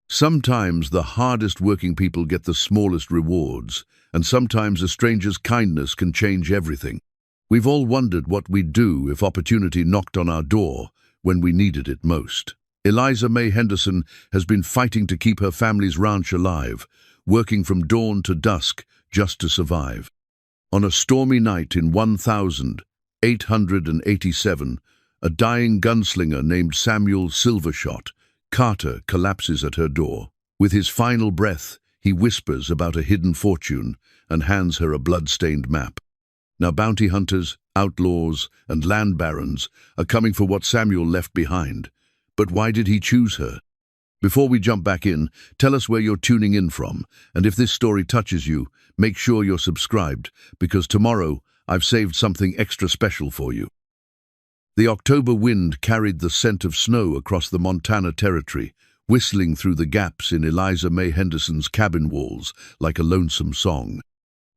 Sometimes the hardest working people get the smallest rewards, and sometimes a stranger's kindness can change everything. We've all wondered what we'd do if opportunity knocked on our door when we needed it most. Eliza May Henderson has been fighting to keep her family's ranch alive, working from dawn to dusk just to survive. On a stormy night in 1887, a dying gunslinger named Samuel Silvershot Carter collapses at her door. With his final breath, he whispers about a hidden fortune and hands her a blood-stained map. Now bounty hunters, outlaws, and land barons are coming for what Samuel left behind. But why did he choose her? Before we jump back in, tell us where you're tuning in from, and if this story touches you, make sure you're subscribed, because tomorrow I've saved something extra special for you. The October wind carried the scent of snow across the Montana Territory, whistling through the gaps in Eliza May Henderson's cabin walls like a lonesome song.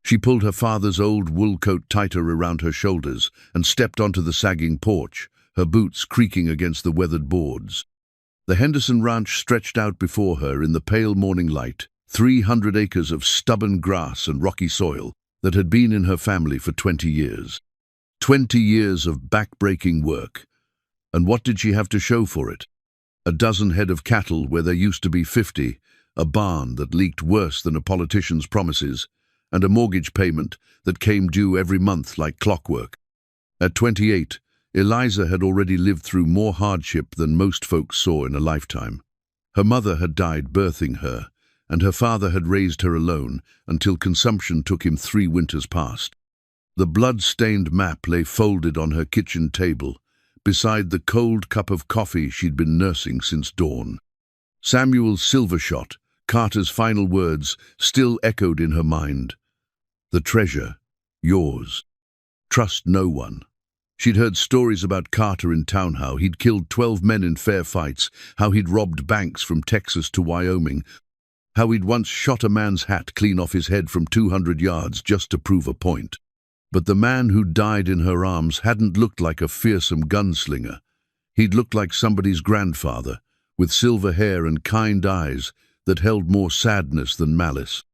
She pulled her father's old wool coat tighter around her shoulders and stepped onto the sagging porch, her boots creaking against the weathered boards. The Henderson Ranch stretched out before her in the pale morning light, 300 acres of stubborn grass and rocky soil that had been in her family for 20 years. 20 years of back-breaking work. And what did she have to show for it? A dozen head of cattle where there used to be 50, a barn that leaked worse than a politician's promises, and a mortgage payment that came due every month like clockwork. At 28, Eliza had already lived through more hardship than most folks saw in a lifetime. Her mother had died birthing her, and her father had raised her alone until consumption took him 3 winters past. The blood-stained map lay folded on her kitchen table, beside the cold cup of coffee she'd been nursing since dawn. Samuel Silvershot, Carter's final words, still echoed in her mind. The treasure, yours. Trust no one. She'd heard stories about Carter in town, how he'd killed 12 men in fair fights, how he'd robbed banks from Texas to Wyoming, how he'd once shot a man's hat clean off his head from 200 yards just to prove a point. But the man who died in her arms hadn't looked like a fearsome gunslinger. He'd looked like somebody's grandfather, with silver hair and kind eyes that held more sadness than malice.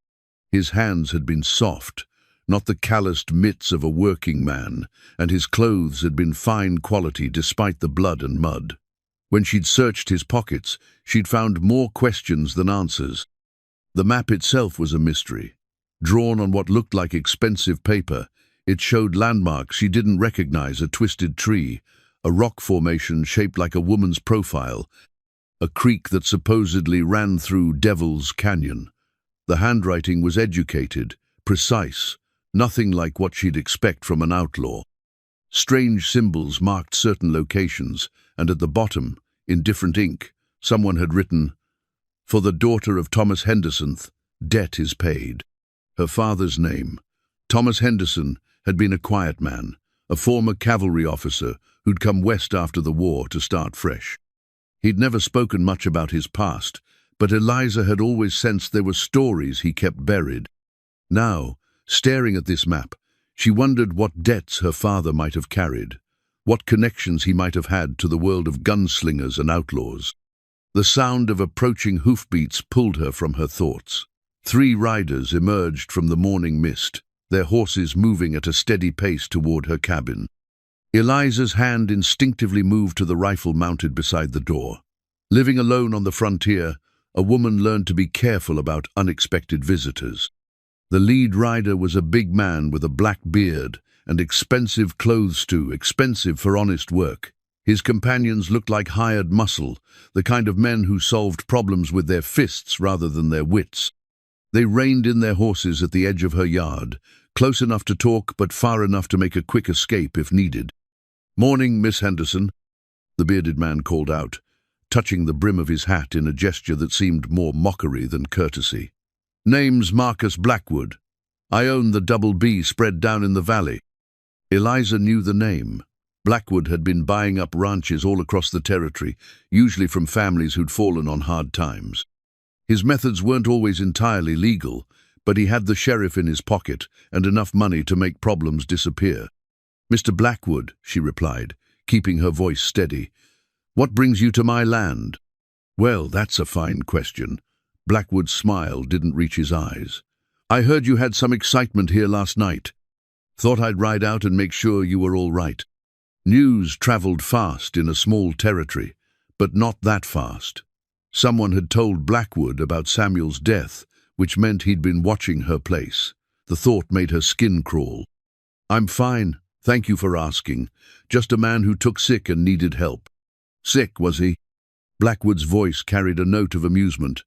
His hands had been soft, not the calloused mitts of a working man, and his clothes had been fine quality despite the blood and mud. When she'd searched his pockets, she'd found more questions than answers. The map itself was a mystery. Drawn on what looked like expensive paper, it showed landmarks she didn't recognize: a twisted tree, a rock formation shaped like a woman's profile, a creek that supposedly ran through Devil's Canyon. The handwriting was educated, precise, nothing like what she'd expect from an outlaw. Strange symbols marked certain locations, and at the bottom, in different ink, someone had written, "For the daughter of Thomas Henderson, debt is paid." Her father's name, Thomas Henderson, had been a quiet man, a former cavalry officer who'd come west after the war to start fresh. He'd never spoken much about his past, but Eliza had always sensed there were stories he kept buried. Now, staring at this map, she wondered what debts her father might have carried, what connections he might have had to the world of gunslingers and outlaws. The sound of approaching hoofbeats pulled her from her thoughts. 3 riders emerged from the morning mist, their horses moving at a steady pace toward her cabin. Eliza's hand instinctively moved to the rifle mounted beside the door. Living alone on the frontier, a woman learned to be careful about unexpected visitors. The lead rider was a big man with a black beard and expensive clothes too, expensive for honest work. His companions looked like hired muscle, the kind of men who solved problems with their fists rather than their wits. They reined in their horses at the edge of her yard, close enough to talk but far enough to make a quick escape if needed. "Morning, Miss Henderson," the bearded man called out, touching the brim of his hat in a gesture that seemed more mockery than courtesy. "Name's Marcus Blackwood. I own the Double B spread down in the valley." Eliza knew the name. Blackwood had been buying up ranches all across the territory, usually from families who'd fallen on hard times. His methods weren't always entirely legal, but he had the sheriff in his pocket and enough money to make problems disappear. "Mr. Blackwood," she replied, keeping her voice steady, "what brings you to my land?" Well, that's a fine question. Blackwood's smile didn't reach his eyes. I heard you had some excitement here last night. Thought I'd ride out and make sure you were all right. News traveled fast in a small territory, but not that fast. Someone had told Blackwood about Samuel's death, which meant he'd been watching her place. The thought made her skin crawl. I'm fine, thank you for asking. Just a man who took sick and needed help. Sick, was he? Blackwood's voice carried a note of amusement.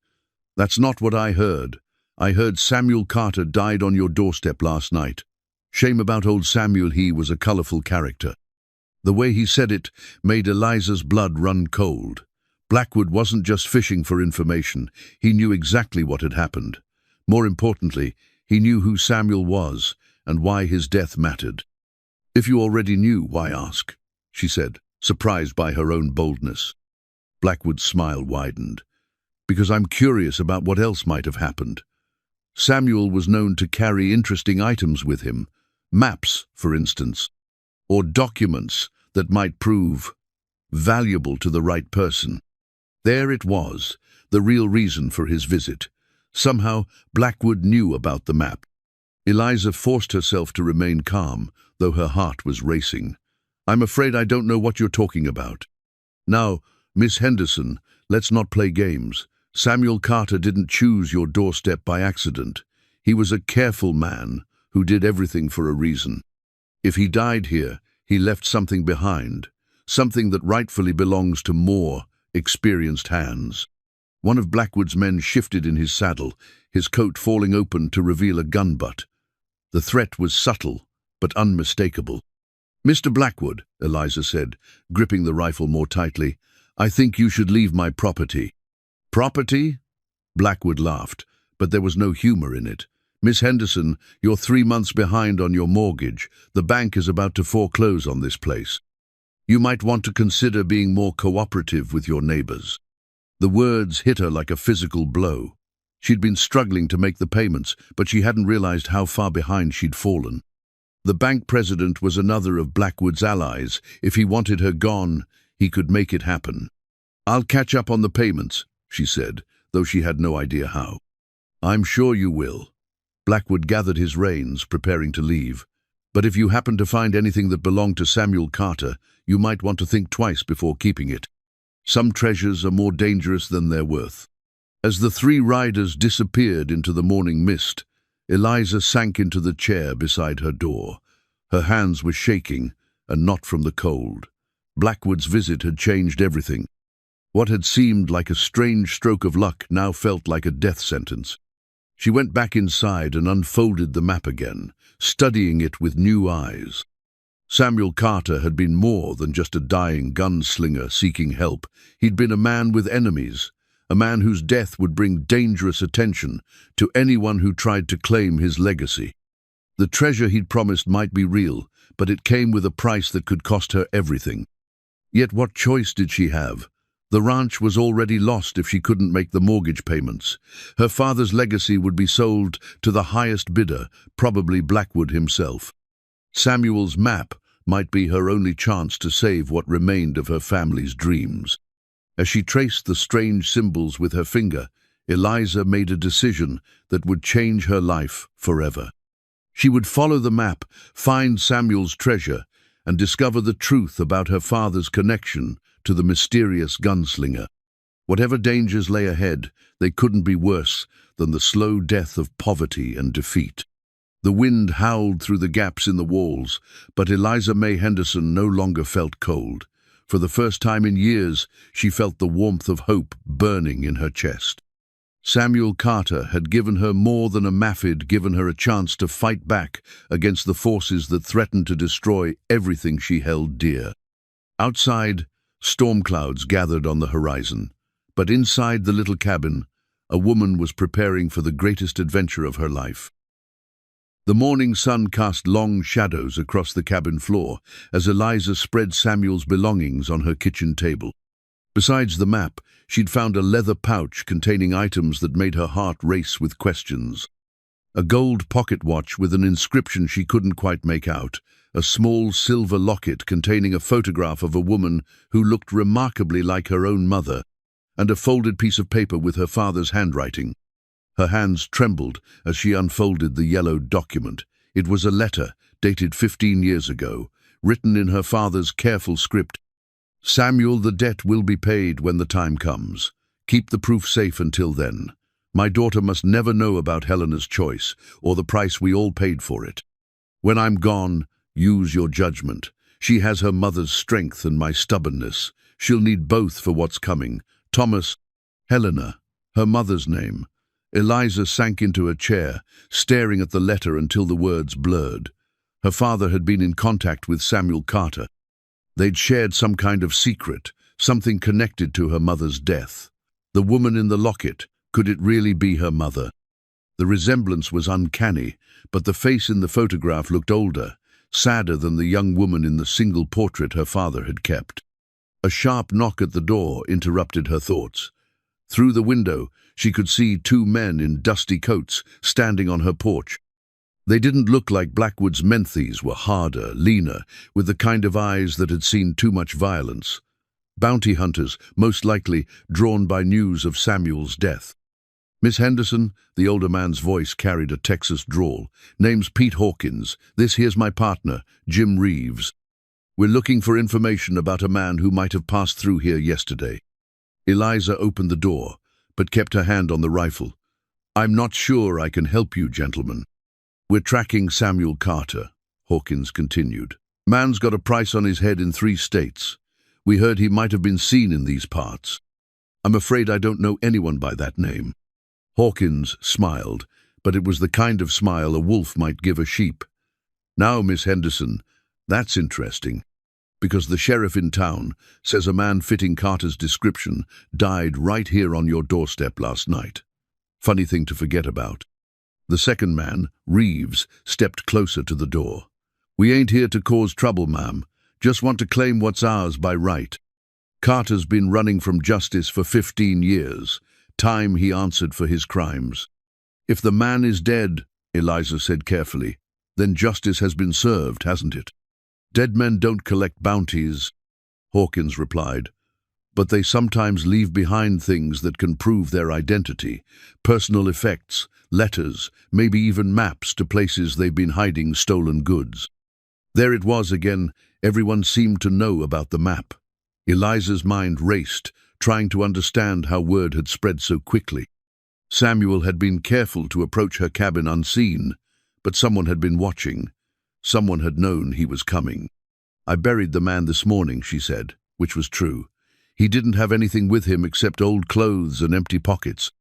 That's not what I heard. I heard Samuel Carter died on your doorstep last night. Shame about old Samuel, he was a colorful character. The way he said it made Eliza's blood run cold. Blackwood wasn't just fishing for information. He knew exactly what had happened. More importantly, he knew who Samuel was and why his death mattered. If you already knew, why ask? She said, surprised by her own boldness. Blackwood's smile widened. Because I'm curious about what else might have happened. Samuel was known to carry interesting items with him. Maps, for instance, or documents that might prove valuable to the right person. There it was, the real reason for his visit. Somehow, Blackwood knew about the map. Eliza forced herself to remain calm, though her heart was racing. I'm afraid I don't know what you're talking about. Now, Miss Henderson, let's not play games. Samuel Carter didn't choose your doorstep by accident. He was a careful man who did everything for a reason. If he died here, he left something behind, something that rightfully belongs to more experienced hands. One of Blackwood's men shifted in his saddle, his coat falling open to reveal a gun butt. The threat was subtle, but unmistakable. Mr. Blackwood, Eliza said, gripping the rifle more tightly, I think you should leave my property. Property? Blackwood laughed, but there was no humor in it. Miss Henderson, you're 3 months behind on your mortgage. The bank is about to foreclose on this place. You might want to consider being more cooperative with your neighbors. The words hit her like a physical blow. She'd been struggling to make the payments, but she hadn't realized how far behind she'd fallen. The bank president was another of Blackwood's allies. If he wanted her gone, he could make it happen. I'll catch up on the payments, she said, though she had no idea how. I'm sure you will. Blackwood gathered his reins, preparing to leave. But if you happen to find anything that belonged to Samuel Carter, you might want to think twice before keeping it. Some treasures are more dangerous than they're worth. As the 3 riders disappeared into the morning mist, Eliza sank into the chair beside her door. Her hands were shaking, and not from the cold. Blackwood's visit had changed everything. What had seemed like a strange stroke of luck now felt like a death sentence. She went back inside and unfolded the map again, studying it with new eyes. Samuel Carter had been more than just a dying gunslinger seeking help. He'd been a man with enemies, a man whose death would bring dangerous attention to anyone who tried to claim his legacy. The treasure he'd promised might be real, but it came with a price that could cost her everything. Yet what choice did she have? The ranch was already lost if she couldn't make the mortgage payments. Her father's legacy would be sold to the highest bidder, probably Blackwood himself. Samuel's map might be her only chance to save what remained of her family's dreams. As she traced the strange symbols with her finger, Eliza made a decision that would change her life forever. She would follow the map, find Samuel's treasure, and discover the truth about her father's connection to the mysterious gunslinger. Whatever dangers lay ahead, they couldn't be worse than the slow death of poverty and defeat. The wind howled through the gaps in the walls, but Eliza May Henderson no longer felt cold. For the first time in years, she felt the warmth of hope burning in her chest. Samuel Carter had given her more than a map, had given her a chance to fight back against the forces that threatened to destroy everything she held dear. Outside, storm clouds gathered on the horizon, but inside the little cabin, a woman was preparing for the greatest adventure of her life. The morning sun cast long shadows across the cabin floor as Eliza spread Samuel's belongings on her kitchen table. Besides the map, she'd found a leather pouch containing items that made her heart race with questions. A gold pocket watch with an inscription she couldn't quite make out, a small silver locket containing a photograph of a woman who looked remarkably like her own mother, and a folded piece of paper with her father's handwriting. Her hands trembled as she unfolded the yellowed document. It was a letter, dated 15 years ago, written in her father's careful script. "Samuel, the debt will be paid when the time comes. Keep the proof safe until then. My daughter must never know about Helena's choice, or the price we all paid for it. When I'm gone, use your judgment. She has her mother's strength and my stubbornness. She'll need both for what's coming. Thomas." Helena, her mother's name. Eliza sank into a chair, staring at the letter until the words blurred. Her father had been in contact with Samuel Carter. They'd shared some kind of secret, something connected to her mother's death. The woman in the locket, could it really be her mother? The resemblance was uncanny, but the face in the photograph looked older, sadder than the young woman in the single portrait her father had kept. A sharp knock at the door interrupted her thoughts. Through the window, she could see two men in dusty coats standing on her porch. They didn't look like Blackwood's men. These were harder, leaner, with the kind of eyes that had seen too much violence. Bounty hunters, most likely drawn by news of Samuel's death. "Miss Henderson," the older man's voice carried a Texas drawl. "Name's Pete Hawkins. This here's my partner, Jim Reeves. We're looking for information about a man who might have passed through here yesterday." Eliza opened the door, but kept her hand on the rifle. "I'm not sure I can help you, gentlemen." "We're tracking Samuel Carter," Hawkins continued. "Man's got a price on his head in 3 states. We heard he might have been seen in these parts. I'm afraid I don't know anyone by that name." Hawkins smiled, but it was the kind of smile a wolf might give a sheep. "Now, Miss Henderson, that's interesting, because the sheriff in town says a man fitting Carter's description died right here on your doorstep last night. Funny thing to forget about." The second man, Reeves, stepped closer to the door. "We ain't here to cause trouble, ma'am. Just want to claim what's ours by right. Carter's been running from justice for 15 years. Time he answered for his crimes." "If the man is dead," Eliza said carefully, "then justice has been served, hasn't it?" "Dead men don't collect bounties," Hawkins replied, "but they sometimes leave behind things that can prove their identity, personal effects, letters, maybe even maps to places they've been hiding stolen goods." There it was again. Everyone seemed to know about the map. Eliza's mind raced, trying to understand how word had spread so quickly. Samuel had been careful to approach her cabin unseen, but someone had been watching. Someone had known he was coming. "I buried the man this morning," she said, which was true. "He didn't have anything with him except old clothes and empty pockets."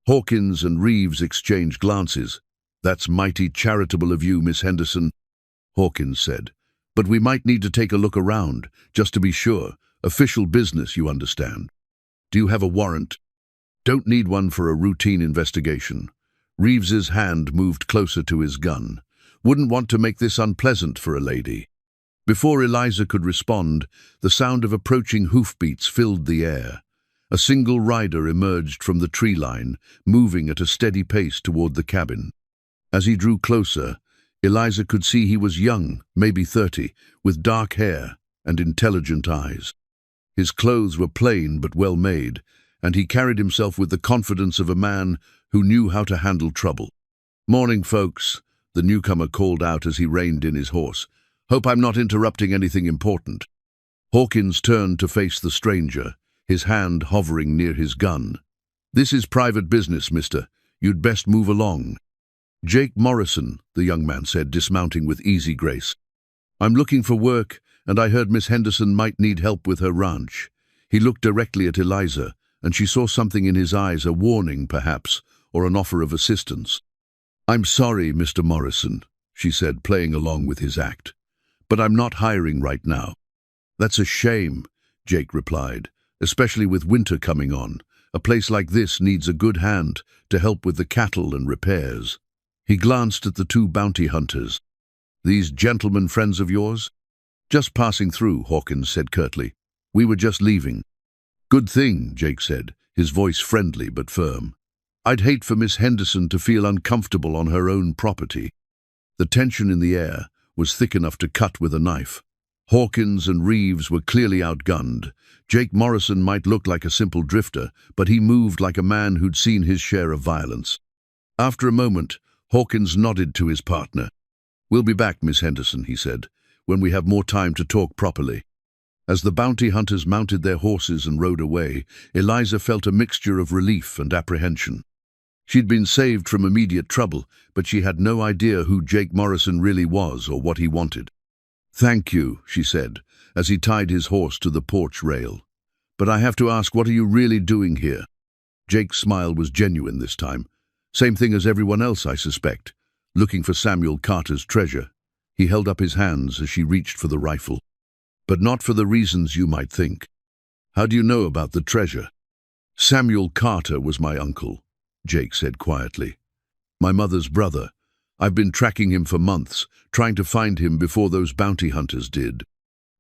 Hawkins and Reeves exchanged glances. "That's mighty charitable of you, Miss Henderson," Hawkins said. "But we might need to take a look around, just to be sure. Official business, you understand." "Do you have a warrant?" "Don't need one for a routine investigation." Reeves's hand moved closer to his gun. "Wouldn't want to make this unpleasant for a lady." Before Eliza could respond, the sound of approaching hoofbeats filled the air. A single rider emerged from the tree line, moving at a steady pace toward the cabin. As he drew closer, Eliza could see he was young, maybe 30, with dark hair and intelligent eyes. His clothes were plain but well made, and he carried himself with the confidence of a man who knew how to handle trouble. "Morning, folks," the newcomer called out as he reined in his horse. "Hope I'm not interrupting anything important." Hawkins turned to face the stranger, his hand hovering near his gun. "This is private business, mister. You'd best move along." "Jake Morrison," the young man said, dismounting with easy grace. "I'm looking for work, and I heard Miss Henderson might need help with her ranch." He looked directly at Eliza, and she saw something in his eyes, a warning, perhaps, or an offer of assistance. "I'm sorry, Mr. Morrison," she said, playing along with his act, "but I'm not hiring right now." "That's a shame," Jake replied, "especially with winter coming on. A place like this needs a good hand to help with the cattle and repairs." He glanced at the 2 bounty hunters. "These gentlemen friends of yours?" "Just passing through," Hawkins said curtly. "We were just leaving." "Good thing," Jake said, his voice friendly but firm. "I'd hate for Miss Henderson to feel uncomfortable on her own property." The tension in the air was thick enough to cut with a knife. Hawkins and Reeves were clearly outgunned. Jake Morrison might look like a simple drifter, but he moved like a man who'd seen his share of violence. After a moment, Hawkins nodded to his partner. "We'll be back, Miss Henderson," he said, "when we have more time to talk properly." As the bounty hunters mounted their horses and rode away, Eliza felt a mixture of relief and apprehension. She'd been saved from immediate trouble, but she had no idea who Jake Morrison really was or what he wanted. "Thank you," she said, as he tied his horse to the porch rail. "But I have to ask, what are you really doing here?" Jake's smile was genuine this time. "Same thing as everyone else, I suspect. Looking for Samuel Carter's treasure." He held up his hands as she reached for the rifle. "But not for the reasons you might think." "How do you know about the treasure?" "Samuel Carter was my uncle," Jake said quietly. "My mother's brother. I've been tracking him for months, trying to find him before those bounty hunters did.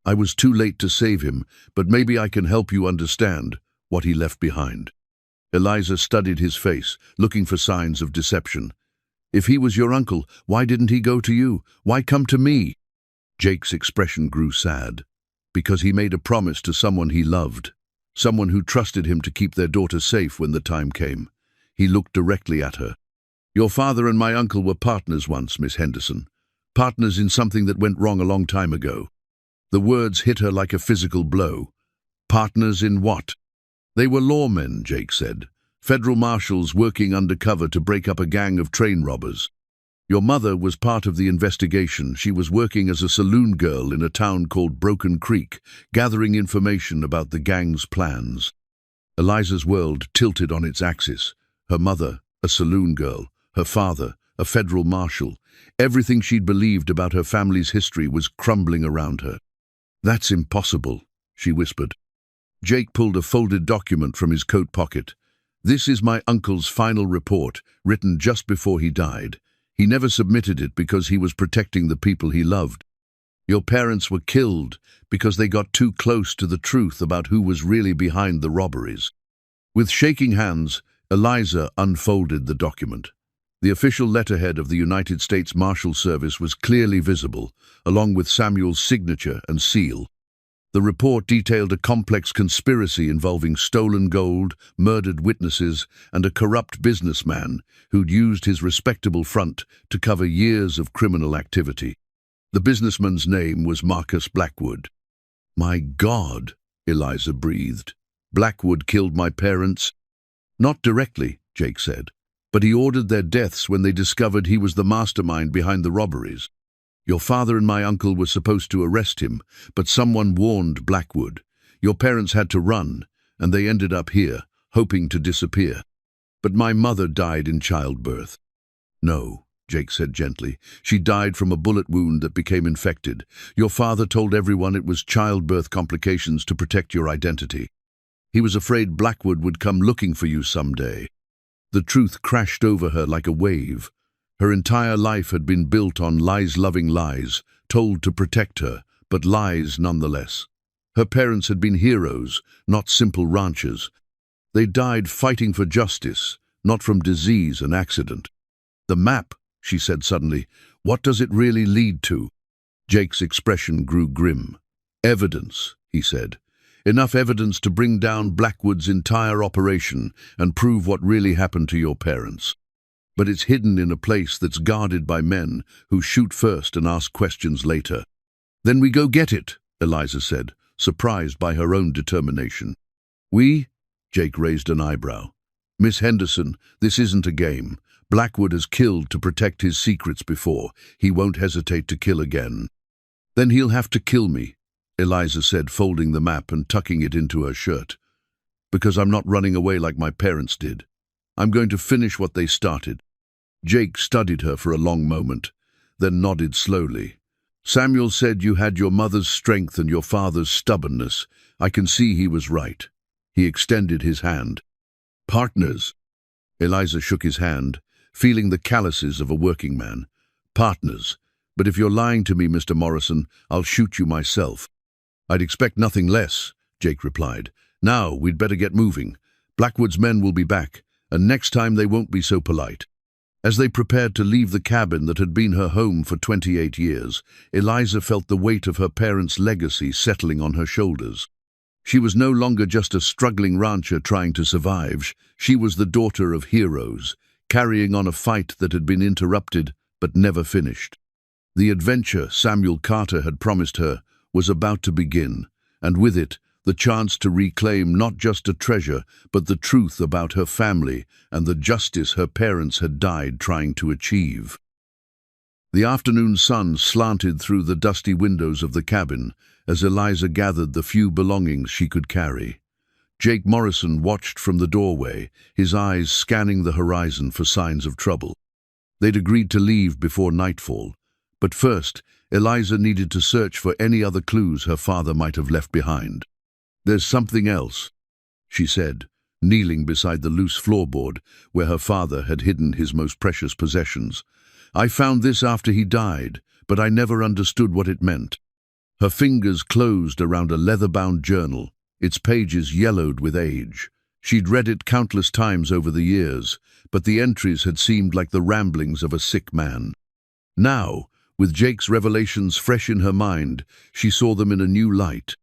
I was too late to save him, but maybe I can help you understand what he left behind." Eliza studied his face, looking for signs of deception. "If he was your uncle, why didn't he go to you? Why come to me?" Jake's expression grew sad. "Because he made a promise to someone he loved, someone who trusted him to keep their daughter safe when the time came." He looked directly at her. "Your father and my uncle were partners once, Miss Henderson. Partners in something that went wrong a long time ago." The words hit her like a physical blow. "Partners in what?" "They were lawmen," Jake said. "Federal marshals working undercover to break up a gang of train robbers. Your mother was part of the investigation. She was working as a saloon girl in a town called Broken Creek, gathering information about the gang's plans." Eliza's world tilted on its axis. Her mother, a saloon girl. Her father, a federal marshal. Everything she'd believed about her family's history was crumbling around her. "That's impossible," she whispered. Jake pulled a folded document from his coat pocket. "This is my uncle's final report, written just before he died. He never submitted it because he was protecting the people he loved. Your parents were killed because they got too close to the truth about who was really behind the robberies." With shaking hands, Eliza unfolded the document. The official letterhead of the United States Marshal Service was clearly visible, along with Samuel's signature and seal. The report detailed a complex conspiracy involving stolen gold, murdered witnesses, and a corrupt businessman who'd used his respectable front to cover years of criminal activity. The businessman's name was Marcus Blackwood. "My God," Eliza breathed. "Blackwood killed my parents?" "Not directly," Jake said, "but he ordered their deaths when they discovered he was the mastermind behind the robberies. Your father and my uncle were supposed to arrest him, but someone warned Blackwood. Your parents had to run, and they ended up here, hoping to disappear. But my mother died in childbirth." "No," Jake said gently. "She died from a bullet wound that became infected. Your father told everyone it was childbirth complications to protect your identity. He was afraid Blackwood would come looking for you someday." The truth crashed over her like a wave. Her entire life had been built on lies-loving lies, told to protect her, but lies nonetheless. Her parents had been heroes, not simple ranchers. They died fighting for justice, not from disease and accident. "The map," she said suddenly. "What does it really lead to?" Jake's expression grew grim. "Evidence," he said. "Enough evidence to bring down Blackwood's entire operation and prove what really happened to your parents. But it's hidden in a place that's guarded by men who shoot first and ask questions later." "Then we go get it," Eliza said, surprised by her own determination. "We?" Jake raised an eyebrow. "Miss Henderson, this isn't a game. Blackwood has killed to protect his secrets before. He won't hesitate to kill again." "Then he'll have to kill me," Eliza said, folding the map and tucking it into her shirt. "Because I'm not running away like my parents did. I'm going to finish what they started." Jake studied her for a long moment, then nodded slowly. "Samuel said you had your mother's strength and your father's stubbornness. I can see he was right." He extended his hand. "Partners." Eliza shook his hand, feeling the calluses of a working man. "Partners. But if you're lying to me, Mr. Morrison, I'll shoot you myself." "I'd expect nothing less," Jake replied. "Now, we'd better get moving. Blackwood's men will be back, and next time they won't be so polite." As they prepared to leave the cabin that had been her home for 28 years, Eliza felt the weight of her parents' legacy settling on her shoulders. She was no longer just a struggling rancher trying to survive. She was the daughter of heroes, carrying on a fight that had been interrupted but never finished. The adventure Samuel Carter had promised her was about to begin, and with it, the chance to reclaim not just a treasure, but the truth about her family and the justice her parents had died trying to achieve. The afternoon sun slanted through the dusty windows of the cabin as Eliza gathered the few belongings she could carry. Jake Morrison watched from the doorway, his eyes scanning the horizon for signs of trouble. They'd agreed to leave before nightfall, but first, Eliza needed to search for any other clues her father might have left behind. "There's something else," she said, kneeling beside the loose floorboard where her father had hidden his most precious possessions. "I found this after he died, but I never understood what it meant." Her fingers closed around a leather-bound journal, its pages yellowed with age. She'd read it countless times over the years, but the entries had seemed like the ramblings of a sick man. Now, with Jake's revelations fresh in her mind, she saw them in a new light.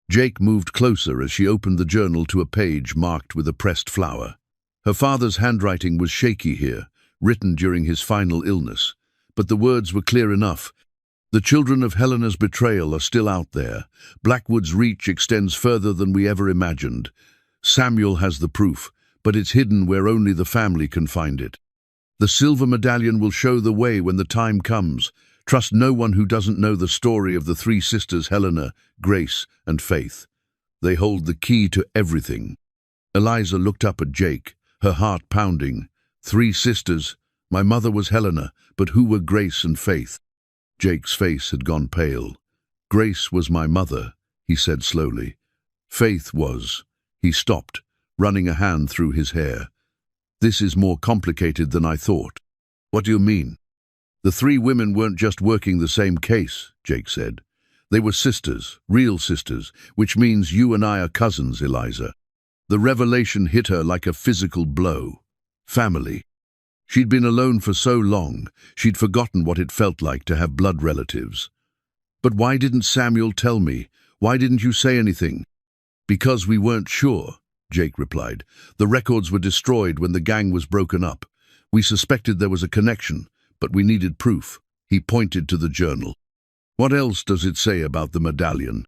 Jake moved closer as she opened the journal to a page marked with a pressed flower. Her father's handwriting was shaky here, written during his final illness, but the words were clear enough. "The children of Helena's betrayal are still out there. Blackwood's reach extends further than we ever imagined. Samuel has the proof, but it's hidden where only the family can find it. The silver medallion will show the way when the time comes. Trust no one who doesn't know the story of the three sisters Helena, Grace, and Faith. They hold the key to everything." Eliza looked up at Jake, her heart pounding. "Three sisters. My mother was Helena, but who were Grace and Faith?" Jake's face had gone pale. "Grace was my mother," he said slowly. "Faith was—" He stopped, running a hand through his hair. "This is more complicated than I thought." "What do you mean?" "The three women weren't just working the same case," Jake said. "They were sisters, real sisters, which means you and I are cousins, Eliza." The revelation hit her like a physical blow. Family. She'd been alone for so long, she'd forgotten what it felt like to have blood relatives. "But why didn't Samuel tell me? Why didn't you say anything?" "Because we weren't sure," Jake replied. "The records were destroyed when the gang was broken up. We suspected there was a connection, but we needed proof." He pointed to the journal. "What else does it say about the medallion?"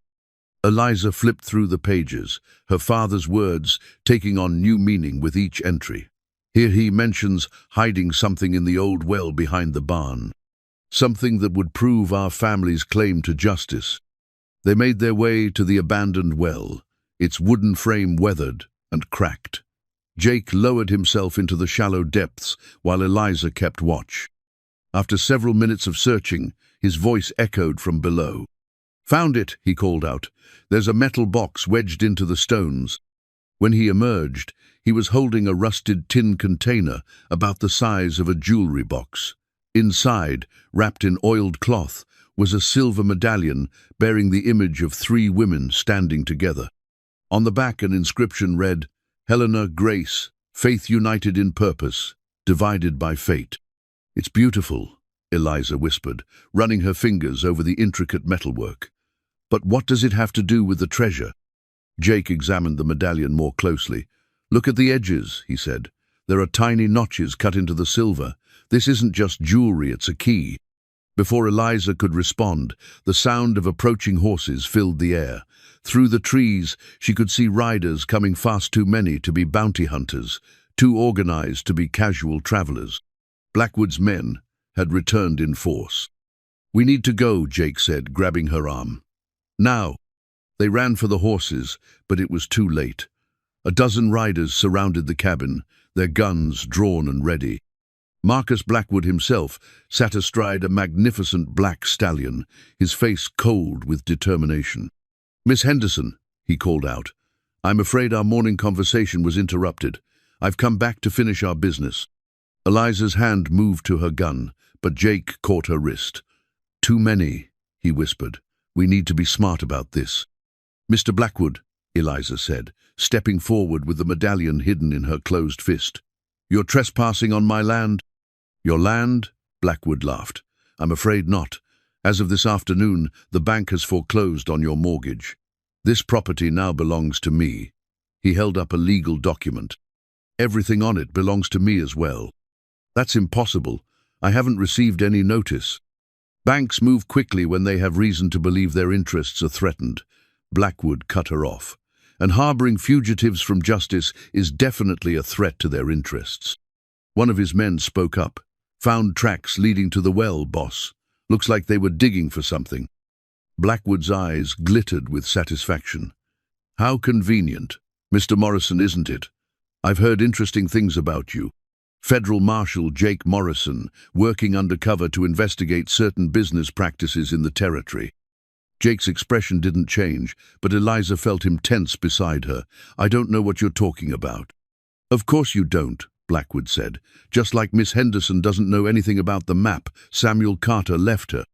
Eliza flipped through the pages, her father's words taking on new meaning with each entry. Here he mentions hiding something in the old well behind the barn. Something that would prove our family's claim to justice. They made their way to the abandoned well, its wooden frame weathered and cracked. Jake lowered himself into the shallow depths while Eliza kept watch. After several minutes of searching, his voice echoed from below. "Found it," he called out. "There's a metal box wedged into the stones." When he emerged, he was holding a rusted tin container about the size of a jewelry box. Inside, wrapped in oiled cloth, was a silver medallion bearing the image of three women standing together. On the back, an inscription read, "Helena, Grace, faith united in purpose, divided by fate." "It's beautiful," Eliza whispered, running her fingers over the intricate metalwork. "But what does it have to do with the treasure?" Jake examined the medallion more closely. "Look at the edges," he said. "There are tiny notches cut into the silver. This isn't just jewelry, it's a key." Before Eliza could respond, the sound of approaching horses filled the air. Through the trees, she could see riders coming fast, too many to be bounty hunters, too organized to be casual travelers. Blackwood's men had returned in force. "We need to go," Jake said, grabbing her arm. "Now." They ran for the horses, but it was too late. A dozen riders surrounded the cabin, their guns drawn and ready. Marcus Blackwood himself sat astride a magnificent black stallion, his face cold with determination. "Miss Henderson," he called out, "I'm afraid our morning conversation was interrupted. I've come back to finish our business." Eliza's hand moved to her gun, but Jake caught her wrist. "Too many," he whispered. "We need to be smart about this." "Mr. Blackwood," Eliza said, stepping forward with the medallion hidden in her closed fist. "You're trespassing on my land." Your land? Blackwood laughed. I'm afraid not. As of this afternoon, the bank has foreclosed on your mortgage. This property now belongs to me. He held up a legal document. Everything on it belongs to me as well. That's impossible. I haven't received any notice. Banks move quickly when they have reason to believe their interests are threatened. Blackwood cut her off. And harboring fugitives from justice is definitely a threat to their interests. One of his men spoke up. Found tracks leading to the well, boss. Looks like they were digging for something. Blackwood's eyes glittered with satisfaction. How convenient. Mr. Morrison, isn't it? I've heard interesting things about you. Federal Marshal Jake Morrison, working undercover to investigate certain business practices in the territory. Jake's expression didn't change, but Eliza felt him tense beside her. I don't know what you're talking about. Of course you don't, Blackwood said. Just like Miss Henderson doesn't know anything about the map Samuel Carter left her.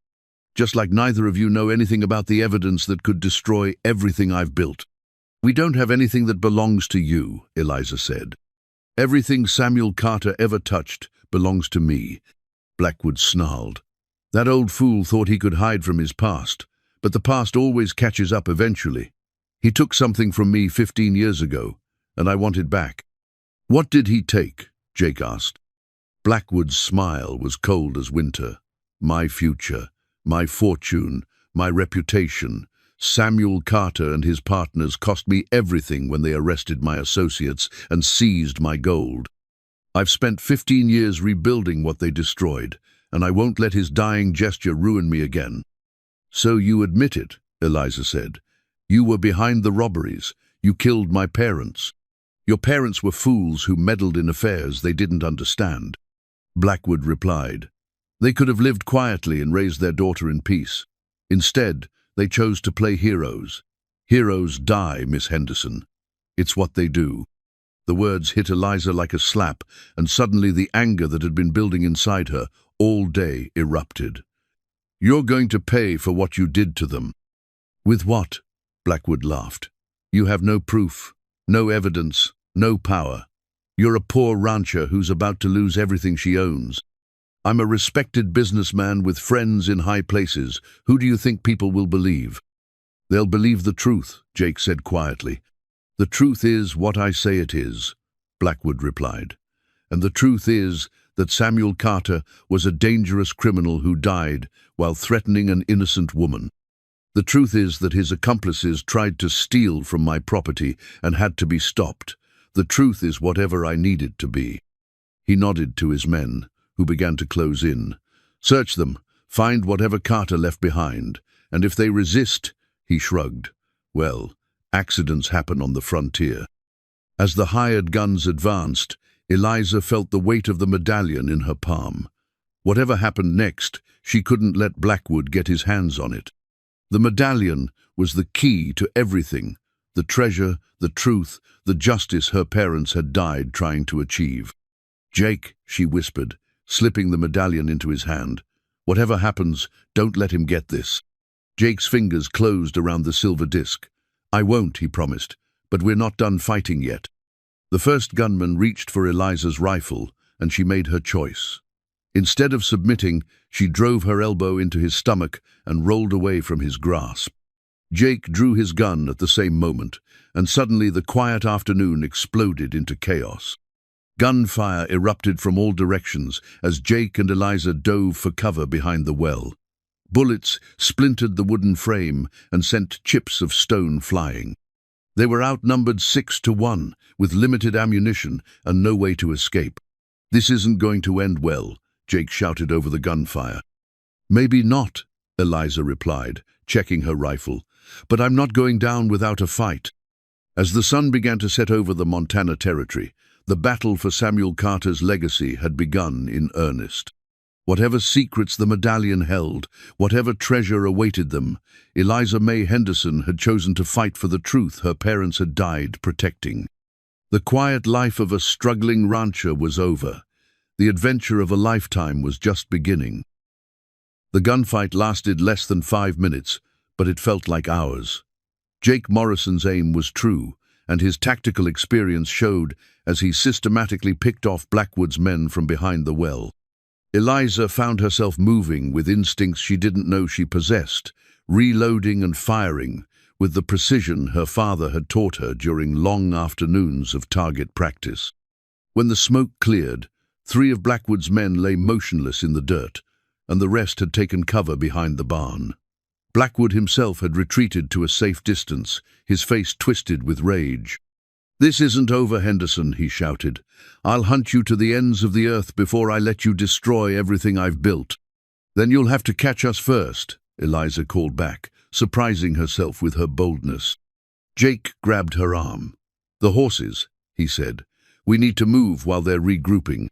Just like neither of you know anything about the evidence that could destroy everything I've built. We don't have anything that belongs to you, Eliza said. Everything Samuel Carter ever touched belongs to me. Blackwood snarled. That old fool thought he could hide from his past, but the past always catches up eventually. He took something from me 15 years ago, and I want it back. What did he take? Jake asked. Blackwood's smile was cold as winter. My future, my fortune, my reputation. Samuel Carter and his partners cost me everything when they arrested my associates and seized my gold. I've spent 15 years rebuilding what they destroyed, and I won't let his dying gesture ruin me again. So you admit it, Eliza said. You were behind the robberies. You killed my parents. Your parents were fools who meddled in affairs they didn't understand. Blackwood replied. They could have lived quietly and raised their daughter in peace. Instead, they chose to play heroes. Heroes die, Miss Henderson. It's what they do. The words hit Eliza like a slap, and suddenly the anger that had been building inside her all day erupted. You're going to pay for what you did to them. With what? Blackwood laughed. You have no proof, no evidence, no power. You're a poor rancher who's about to lose everything she owns. I'm a respected businessman with friends in high places. Who do you think people will believe? They'll believe the truth, Jake said quietly. The truth is what I say it is, Blackwood replied. And the truth is that Samuel Carter was a dangerous criminal who died while threatening an innocent woman. The truth is that his accomplices tried to steal from my property and had to be stopped. The truth is whatever I need it to be. He nodded to his men, who began to close in. Search them, find whatever Carter left behind, and if they resist, he shrugged. Well, accidents happen on the frontier. As the hired guns advanced, Eliza felt the weight of the medallion in her palm. Whatever happened next, she couldn't let Blackwood get his hands on it. The medallion was the key to everything, the treasure, the truth, the justice her parents had died trying to achieve. Jake, she whispered, slipping the medallion into his hand. Whatever happens, don't let him get this. Jake's fingers closed around the silver disc. I won't, he promised, but we're not done fighting yet. The first gunman reached for Eliza's rifle, and she made her choice. Instead of submitting, she drove her elbow into his stomach and rolled away from his grasp. Jake drew his gun at the same moment, and suddenly the quiet afternoon exploded into chaos. Gunfire erupted from all directions as Jake and Eliza dove for cover behind the well. Bullets splintered the wooden frame and sent chips of stone flying. They were outnumbered 6-1, with limited ammunition and no way to escape. This isn't going to end well, Jake shouted over the gunfire. Maybe not, Eliza replied, checking her rifle, but I'm not going down without a fight. As the sun began to set over the Montana Territory, the battle for Samuel Carter's legacy had begun in earnest. Whatever secrets the medallion held, whatever treasure awaited them, Eliza May Henderson had chosen to fight for the truth her parents had died protecting. The quiet life of a struggling rancher was over. The adventure of a lifetime was just beginning. The gunfight lasted less than 5 minutes, but it felt like hours. Jake Morrison's aim was true, and his tactical experience showed as he systematically picked off Blackwood's men from behind the well. Eliza found herself moving with instincts she didn't know she possessed, reloading and firing with the precision her father had taught her during long afternoons of target practice. When the smoke cleared, 3 of Blackwood's men lay motionless in the dirt, and the rest had taken cover behind the barn. Blackwood himself had retreated to a safe distance, his face twisted with rage. "This isn't over, Henderson," he shouted. "I'll hunt you to the ends of the earth before I let you destroy everything I've built." "Then you'll have to catch us first," Eliza called back, surprising herself with her boldness. Jake grabbed her arm. "The horses," he said. "We need to move while they're regrouping."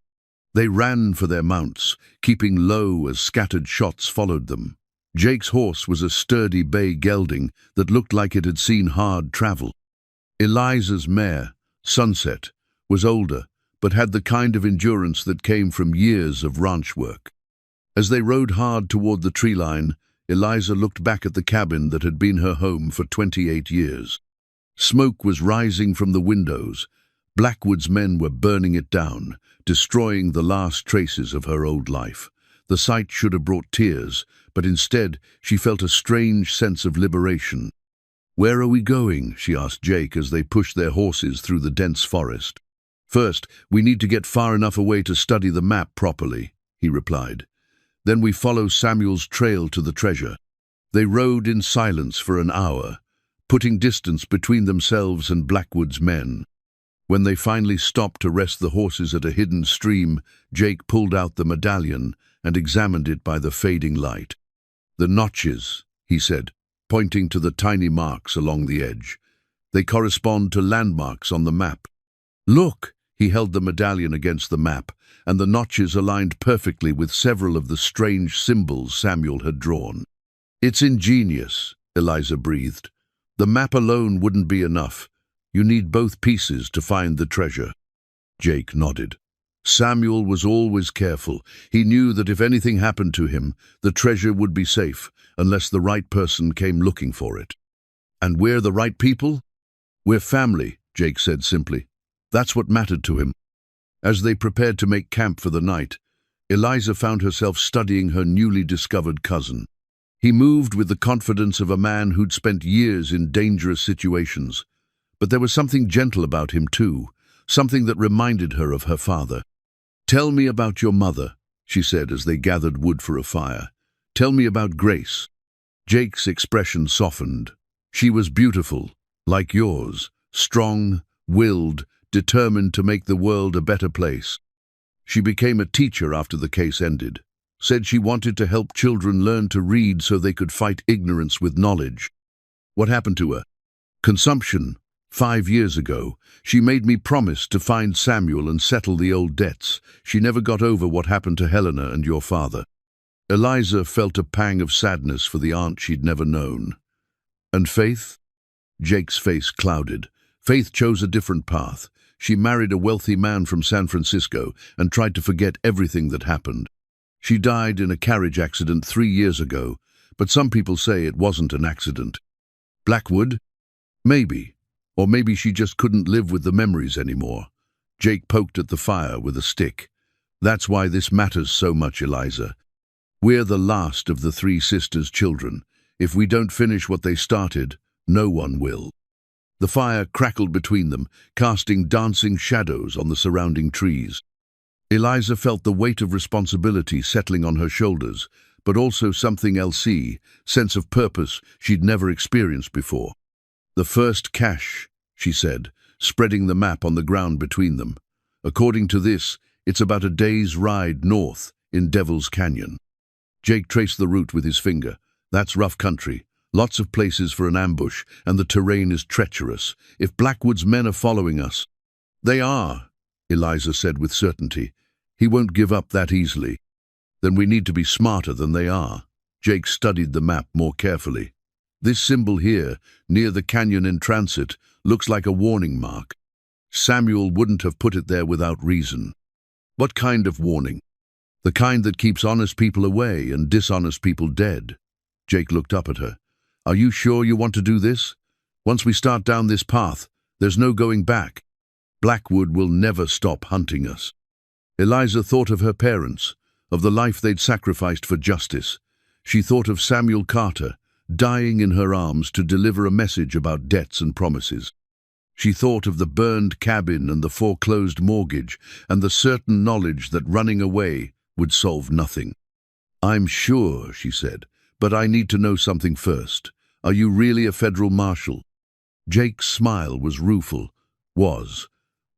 They ran for their mounts, keeping low as scattered shots followed them. Jake's horse was a sturdy bay gelding that looked like it had seen hard travel. Eliza's mare, Sunset, was older, but had the kind of endurance that came from years of ranch work. As they rode hard toward the tree line, Eliza looked back at the cabin that had been her home for 28 years. Smoke was rising from the windows. Blackwood's men were burning it down, destroying the last traces of her old life. The sight should have brought tears, but instead she felt a strange sense of liberation. "Where are we going?" she asked Jake as they pushed their horses through the dense forest. "First, we need to get far enough away to study the map properly," he replied. "Then we follow Samuel's trail to the treasure." They rode in silence for an hour, putting distance between themselves and Blackwood's men. When they finally stopped to rest the horses at a hidden stream, Jake pulled out the medallion and examined it by the fading light. "The notches," he said, pointing to the tiny marks along the edge. "They correspond to landmarks on the map." "Look!" He held the medallion against the map, and the notches aligned perfectly with several of the strange symbols Samuel had drawn. "It's ingenious," Eliza breathed. "The map alone wouldn't be enough. You need both pieces to find the treasure." Jake nodded. Samuel was always careful. He knew that if anything happened to him, the treasure would be safe, unless the right person came looking for it. "And we're the right people?" "We're family," Jake said simply. That's what mattered to him. As they prepared to make camp for the night, Eliza found herself studying her newly discovered cousin. He moved with the confidence of a man who'd spent years in dangerous situations. But there was something gentle about him too, something that reminded her of her father. "Tell me about your mother," she said as they gathered wood for a fire. "Tell me about Grace." Jake's expression softened. "She was beautiful, like yours, strong, willed, determined to make the world a better place. She became a teacher after the case ended, said she wanted to help children learn to read so they could fight ignorance with knowledge." "What happened to her?" "Consumption. 5 years ago, she made me promise to find Samuel and settle the old debts. She never got over what happened to Helena and your father." Eliza felt a pang of sadness for the aunt she'd never known. "And Faith?" Jake's face clouded. "Faith chose a different path. She married a wealthy man from San Francisco and tried to forget everything that happened. She died in a carriage accident 3 years ago, but some people say it wasn't an accident." "Blackwood?" "Maybe. Or maybe she just couldn't live with the memories anymore." Jake poked at the fire with a stick. "That's why this matters so much, Eliza. We're the last of the 3 sisters' children. If we don't finish what they started, no one will." The fire crackled between them, casting dancing shadows on the surrounding trees. Eliza felt the weight of responsibility settling on her shoulders, but also something else, sense of purpose she'd never experienced before. "The first cache," she said, spreading the map on the ground between them. "According to this, it's about a day's ride north in Devil's Canyon." Jake traced the route with his finger. "That's rough country. Lots of places for an ambush, and the terrain is treacherous. If Blackwood's men are following us—" "They are," Eliza said with certainty. "He won't give up that easily." "Then we need to be smarter than they are." Jake studied the map more carefully. "This symbol here, near the canyon in transit, looks like a warning mark. Samuel wouldn't have put it there without reason." "What kind of warning?" "The kind that keeps honest people away and dishonest people dead." Jake looked up at her. "Are you sure you want to do this? Once we start down this path, there's no going back. Blackwood will never stop hunting us." Eliza thought of her parents, of the life they'd sacrificed for justice. She thought of Samuel Carter, dying in her arms to deliver a message about debts and promises. She thought of the burned cabin and the foreclosed mortgage, and the certain knowledge that running away would solve nothing. "I'm sure," she said, "but I need to know something first. Are you really a federal marshal?" Jake's smile was rueful.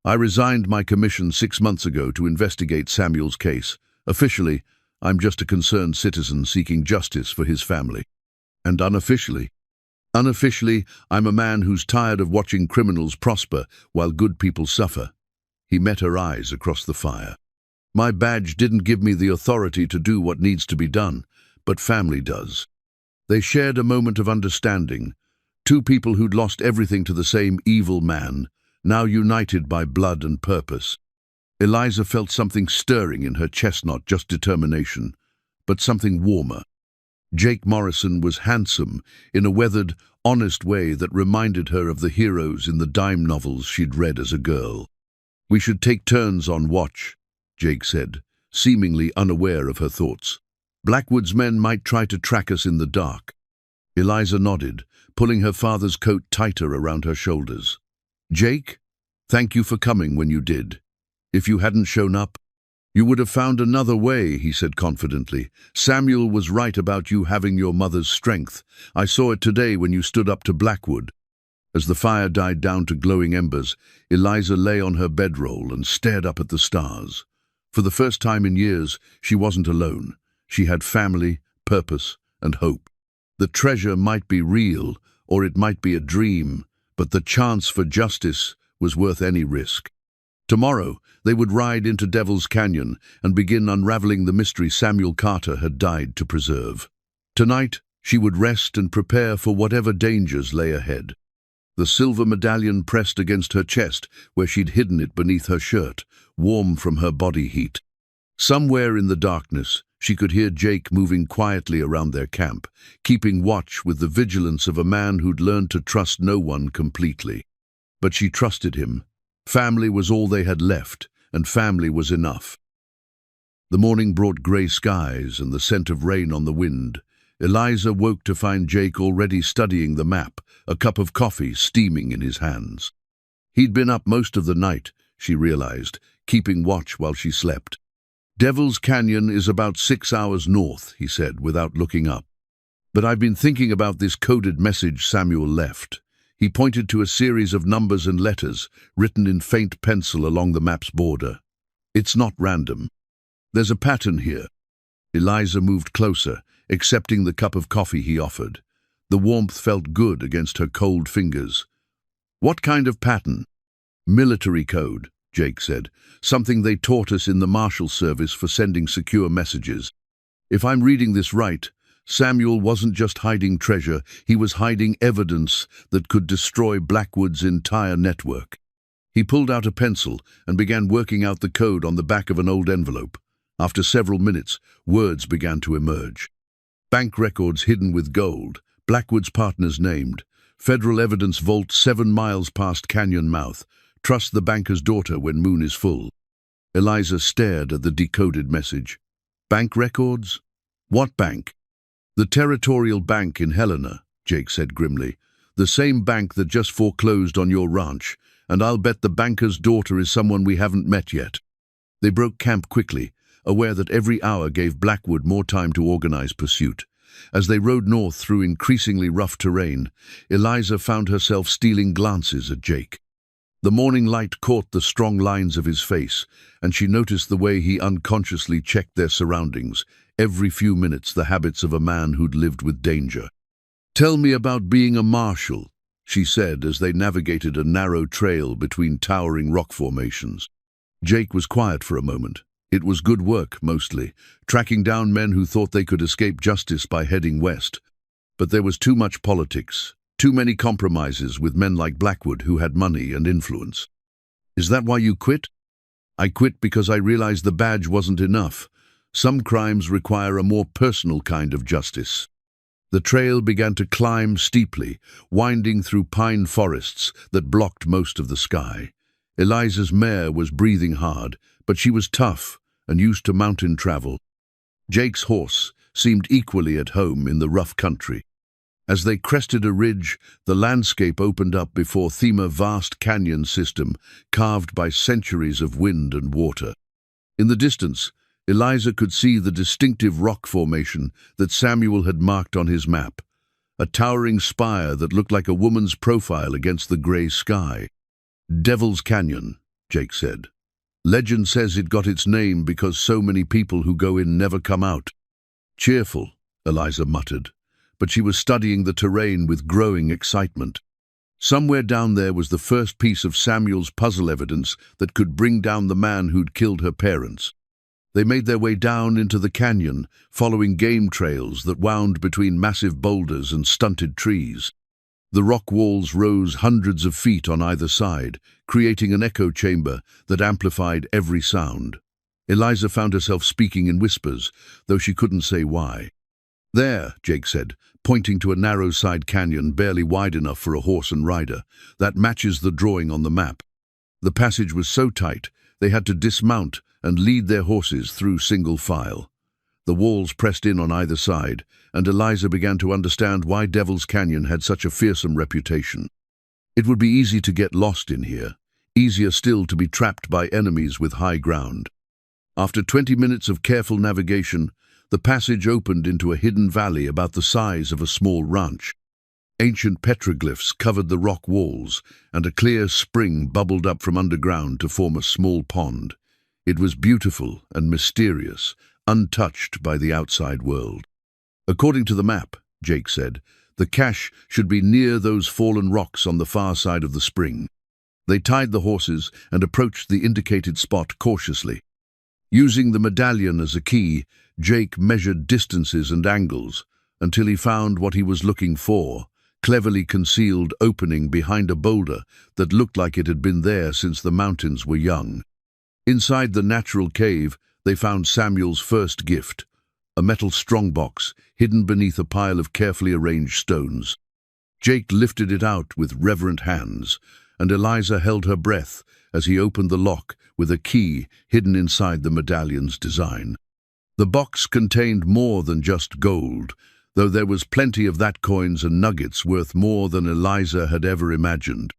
I resigned my commission 6 months ago to investigate Samuel's case. Officially, I'm just a concerned citizen seeking justice for his family. And unofficially? Unofficially, I'm a man who's tired of watching criminals prosper while good people suffer. He met her eyes across the fire. My badge didn't give me the authority to do what needs to be done, but family does. They shared a moment of understanding. Two people who'd lost everything to the same evil man, now united by blood and purpose. Eliza felt something stirring in her chest, not just determination, but something warmer. Jake Morrison was handsome in a weathered, honest way that reminded her of the heroes in the dime novels she'd read as a girl. "We should take turns on watch," Jake said, seemingly unaware of her thoughts. "Blackwood's men might try to track us in the dark." Eliza nodded, pulling her father's coat tighter around her shoulders. "Jake, thank you for coming when you did. If you hadn't shown up, you would have found another way," he said confidently. "Samuel was right about you having your mother's strength. I saw it today when you stood up to Blackwood." As the fire died down to glowing embers, Eliza lay on her bedroll and stared up at the stars. For the first time in years, she wasn't alone. She had family, purpose, and hope. The treasure might be real, or it might be a dream, but the chance for justice was worth any risk. Tomorrow, they would ride into Devil's Canyon and begin unraveling the mystery Samuel Carter had died to preserve. Tonight, she would rest and prepare for whatever dangers lay ahead. The silver medallion pressed against her chest, where she'd hidden it beneath her shirt, warm from her body heat. Somewhere in the darkness, she could hear Jake moving quietly around their camp, keeping watch with the vigilance of a man who'd learned to trust no one completely. But she trusted him. Family was all they had left, and family was enough. The morning brought grey skies and the scent of rain on the wind. Eliza woke to find Jake already studying the map, a cup of coffee steaming in his hands. He'd been up most of the night, she realized, keeping watch while she slept. "Devil's Canyon is about 6 hours north," he said, without looking up. "But I've been thinking about this coded message Samuel left." He pointed to a series of numbers and letters, written in faint pencil along the map's border. "It's not random. There's a pattern here." Eliza moved closer, accepting the cup of coffee he offered. The warmth felt good against her cold fingers. "What kind of pattern?" "Military code," Jake said. "Something they taught us in the Marshal Service for sending secure messages. If I'm reading this right, Samuel wasn't just hiding treasure, he was hiding evidence that could destroy Blackwood's entire network." He pulled out a pencil and began working out the code on the back of an old envelope. After several minutes, words began to emerge. Bank records hidden with gold, Blackwood's partners named, federal evidence vault 7 miles past canyon mouth, trust the banker's daughter when moon is full. Eliza stared at the decoded message. "Bank records? What bank?" "The Territorial Bank in Helena," Jake said grimly. "The same bank that just foreclosed on your ranch, and I'll bet the banker's daughter is someone we haven't met yet." They broke camp quickly, aware that every hour gave Blackwood more time to organize pursuit. As they rode north through increasingly rough terrain, Eliza found herself stealing glances at Jake. The morning light caught the strong lines of his face, and she noticed the way he unconsciously checked their surroundings, every few minutes the habits of a man who'd lived with danger. "Tell me about being a marshal," she said as they navigated a narrow trail between towering rock formations. Jake was quiet for a moment. It was good work, mostly, tracking down men who thought they could escape justice by heading west. But there was too much politics, too many compromises with men like Blackwood who had money and influence. "Is that why you quit?" "I quit because I realized the badge wasn't enough. Some crimes require a more personal kind of justice." The trail began to climb steeply, winding through pine forests that blocked most of the sky. Eliza's mare was breathing hard, but she was tough and used to mountain travel. Jake's horse seemed equally at home in the rough country. As they crested a ridge, the landscape opened up before them, a vast canyon system carved by centuries of wind and water. In the distance, Eliza could see the distinctive rock formation that Samuel had marked on his map, a towering spire that looked like a woman's profile against the grey sky. "Devil's Canyon," Jake said. "Legend says it got its name because so many people who go in never come out." "Cheerful," Eliza muttered, but she was studying the terrain with growing excitement. Somewhere down there was the first piece of Samuel's puzzle evidence that could bring down the man who'd killed her parents. They made their way down into the canyon, following game trails that wound between massive boulders and stunted trees. The rock walls rose hundreds of feet on either side, creating an echo chamber that amplified every sound. Eliza found herself speaking in whispers, though she couldn't say why. "There," Jake said, pointing to a narrow side canyon barely wide enough for a horse and rider. "That matches the drawing on the map." The passage was so tight, they had to dismount and lead their horses through single file. The walls pressed in on either side, and Eliza began to understand why Devil's Canyon had such a fearsome reputation. It would be easy to get lost in here, easier still to be trapped by enemies with high ground. After 20 minutes of careful navigation, the passage opened into a hidden valley about the size of a small ranch. Ancient petroglyphs covered the rock walls, and a clear spring bubbled up from underground to form a small pond. It was beautiful and mysterious, untouched by the outside world. "According to the map," Jake said, "the cache should be near those fallen rocks on the far side of the spring." They tied the horses and approached the indicated spot cautiously. Using the medallion as a key, Jake measured distances and angles until he found what he was looking for, cleverly concealed opening behind a boulder that looked like it had been there since the mountains were young. Inside the natural cave, they found Samuel's first gift, a metal strongbox hidden beneath a pile of carefully arranged stones. Jake lifted it out with reverent hands, and Eliza held her breath as he opened the lock with a key hidden inside the medallion's design. The box contained more than just gold, though there was plenty of that coins and nuggets worth more than Eliza had ever imagined.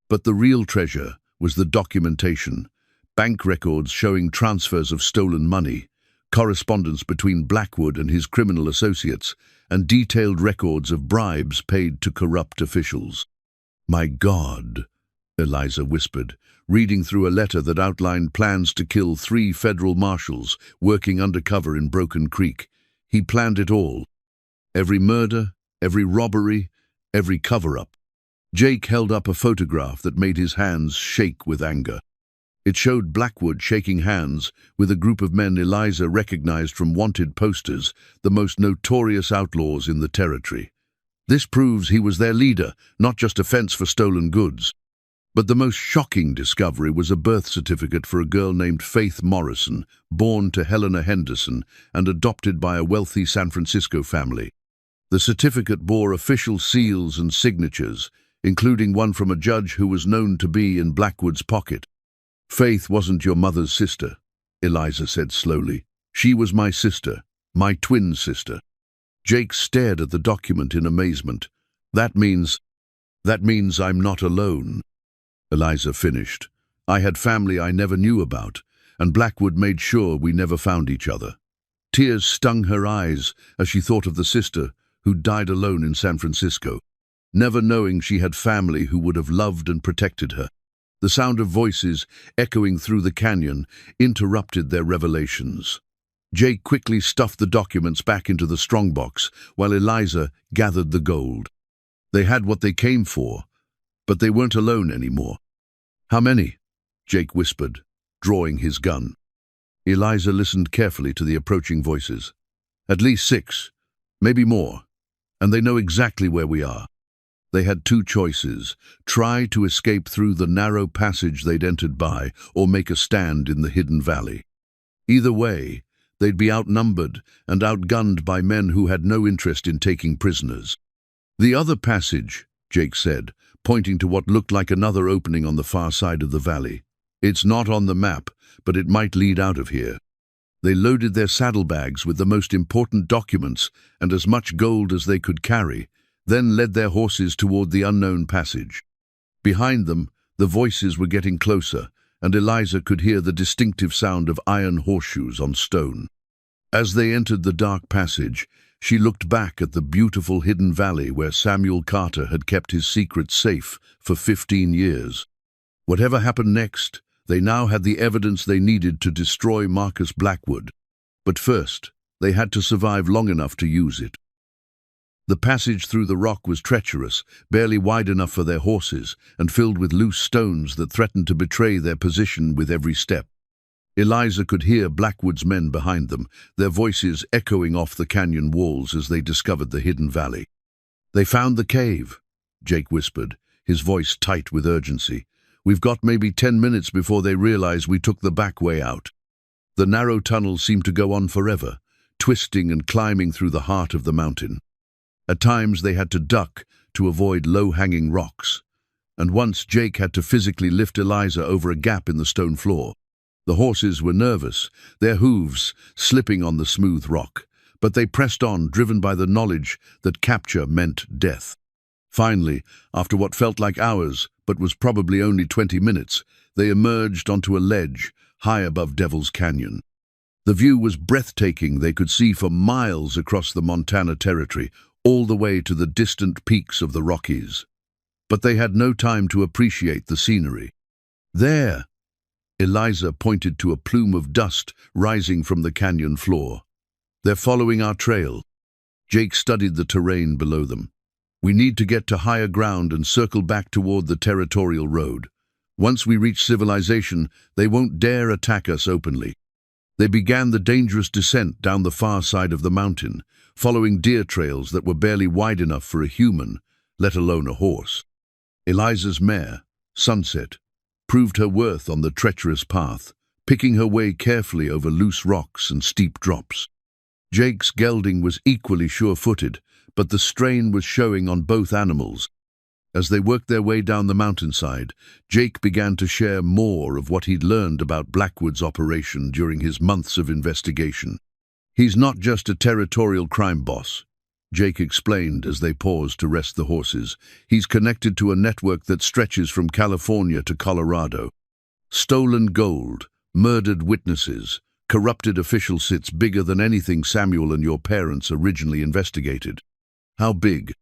But the real treasure was the documentation, bank records showing transfers of stolen money, correspondence between Blackwood and his criminal associates, and detailed records of bribes paid to corrupt officials. "My God," Eliza whispered, reading through a letter that outlined plans to kill 3 federal marshals working undercover in Broken Creek. He planned it all. Every murder, every robbery, every cover-up. Jake held up a photograph that made his hands shake with anger. It showed Blackwood shaking hands with a group of men Eliza recognized from wanted posters, the most notorious outlaws in the territory. This proves he was their leader, not just a fence for stolen goods. But the most shocking discovery was a birth certificate for a girl named Faith Morrison, born to Helena Henderson and adopted by a wealthy San Francisco family. The certificate bore official seals and signatures, including one from a judge who was known to be in Blackwood's pocket. "Faith wasn't your mother's sister," Eliza said slowly. "She was my sister, my twin sister." Jake stared at the document in amazement. That means I'm not alone," Eliza finished. "I had family I never knew about, and Blackwood made sure we never found each other." Tears stung her eyes as she thought of the sister who died alone in San Francisco, never knowing she had family who would have loved and protected her. The sound of voices echoing through the canyon interrupted their revelations. Jake quickly stuffed the documents back into the strongbox while Eliza gathered the gold. They had what they came for, but they weren't alone anymore. "How many?" Jake whispered, drawing his gun. Eliza listened carefully to the approaching voices. "At least 6, maybe more, and they know exactly where we are." They had 2 choices: try to escape through the narrow passage they'd entered by, or make a stand in the hidden valley. Either way, they'd be outnumbered and outgunned by men who had no interest in taking prisoners. "The other passage," Jake said, pointing to what looked like another opening on the far side of the valley. "It's not on the map, but it might lead out of here." They loaded their saddlebags with the most important documents and as much gold as they could carry, then led their horses toward the unknown passage. Behind them, the voices were getting closer, and Eliza could hear the distinctive sound of iron horseshoes on stone. As they entered the dark passage, she looked back at the beautiful hidden valley where Samuel Carter had kept his secrets safe for 15 years. Whatever happened next, they now had the evidence they needed to destroy Marcus Blackwood. But first, they had to survive long enough to use it. The passage through the rock was treacherous, barely wide enough for their horses, and filled with loose stones that threatened to betray their position with every step. Eliza could hear Blackwood's men behind them, their voices echoing off the canyon walls as they discovered the hidden valley. "They found the cave," Jake whispered, his voice tight with urgency. "We've got maybe 10 minutes before they realize we took the back way out." The narrow tunnel seemed to go on forever, twisting and climbing through the heart of the mountain. At times they had to duck to avoid low-hanging rocks, and once Jake had to physically lift Eliza over a gap in the stone floor. The horses were nervous, their hooves slipping on the smooth rock, but they pressed on, driven by the knowledge that capture meant death. Finally, after what felt like hours, but was probably only 20 minutes, they emerged onto a ledge high above Devil's Canyon. The view was breathtaking. They could see for miles across the Montana Territory, all the way to the distant peaks of the Rockies. But they had no time to appreciate the scenery. "There!" Eliza pointed to a plume of dust rising from the canyon floor. "They're following our trail." Jake studied the terrain below them. "We need to get to higher ground and circle back toward the territorial road. Once we reach civilization, they won't dare attack us openly." They began the dangerous descent down the far side of the mountain, following deer trails that were barely wide enough for a human, let alone a horse. Eliza's mare, Sunset, proved her worth on the treacherous path, picking her way carefully over loose rocks and steep drops. Jake's gelding was equally sure-footed, but the strain was showing on both animals. As they worked their way down the mountainside, Jake began to share more of what he'd learned about Blackwood's operation during his months of investigation. "He's not just a territorial crime boss," Jake explained as they paused to rest the horses. "He's connected to a network that stretches from California to Colorado. Stolen gold, murdered witnesses, corrupted official sits bigger than anything Samuel and your parents originally investigated." "How big?"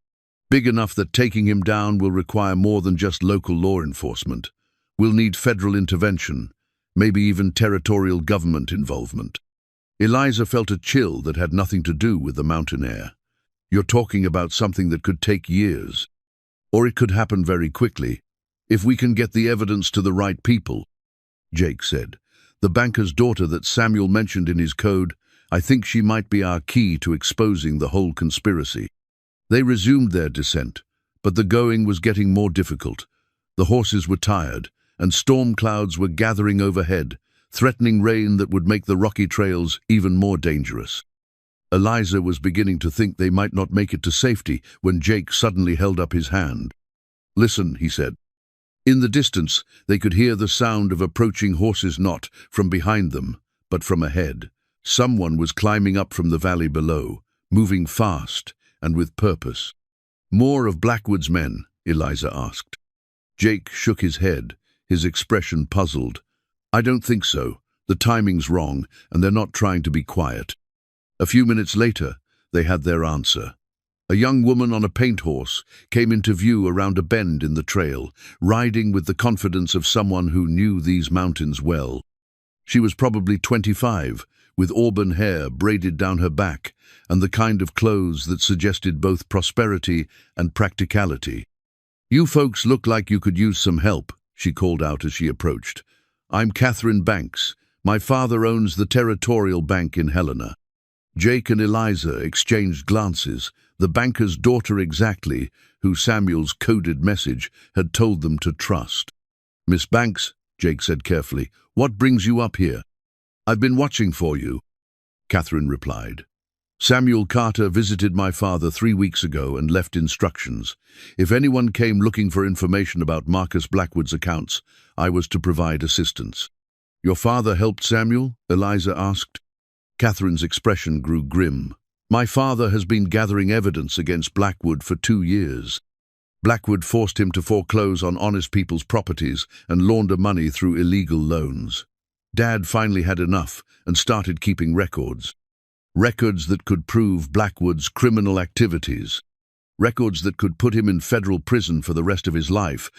"Big enough that taking him down will require more than just local law enforcement. We'll need federal intervention, maybe even territorial government involvement." Eliza felt a chill that had nothing to do with the mountain air. "You're talking about something that could take years. Or it could happen very quickly, if we can get the evidence to the right people," Jake said. "The banker's daughter that Samuel mentioned in his code, I think she might be our key to exposing the whole conspiracy." They resumed their descent, but the going was getting more difficult. The horses were tired, and storm clouds were gathering overhead, threatening rain that would make the rocky trails even more dangerous. Eliza was beginning to think they might not make it to safety when Jake suddenly held up his hand. "Listen," he said. In the distance, they could hear the sound of approaching horses, not from behind them, but from ahead. Someone was climbing up from the valley below, moving fast and with purpose. "More of Blackwood's men?" Eliza asked. Jake shook his head, his expression puzzled. "I don't think so. The timing's wrong, and they're not trying to be quiet." A few minutes later, they had their answer. A young woman on a paint horse came into view around a bend in the trail, riding with the confidence of someone who knew these mountains well. She was probably 25, with auburn hair braided down her back, and the kind of clothes that suggested both prosperity and practicality. "You folks look like you could use some help," she called out as she approached. "I'm Catherine Banks. My father owns the Territorial Bank in Helena." Jake and Eliza exchanged glances, the banker's daughter exactly, who Samuel's coded message had told them to trust. "Miss Banks," Jake said carefully, "what brings you up here?" "I've been watching for you," Catherine replied. "Samuel Carter visited my father 3 weeks ago and left instructions. If anyone came looking for information about Marcus Blackwood's accounts, I was to provide assistance." "Your father helped Samuel?" Eliza asked. Catherine's expression grew grim. "My father has been gathering evidence against Blackwood for 2 years. Blackwood forced him to foreclose on honest people's properties and launder money through illegal loans. Dad finally had enough and started keeping records. Records that could prove Blackwood's criminal activities. Records that could put him in federal prison for the rest of his life,"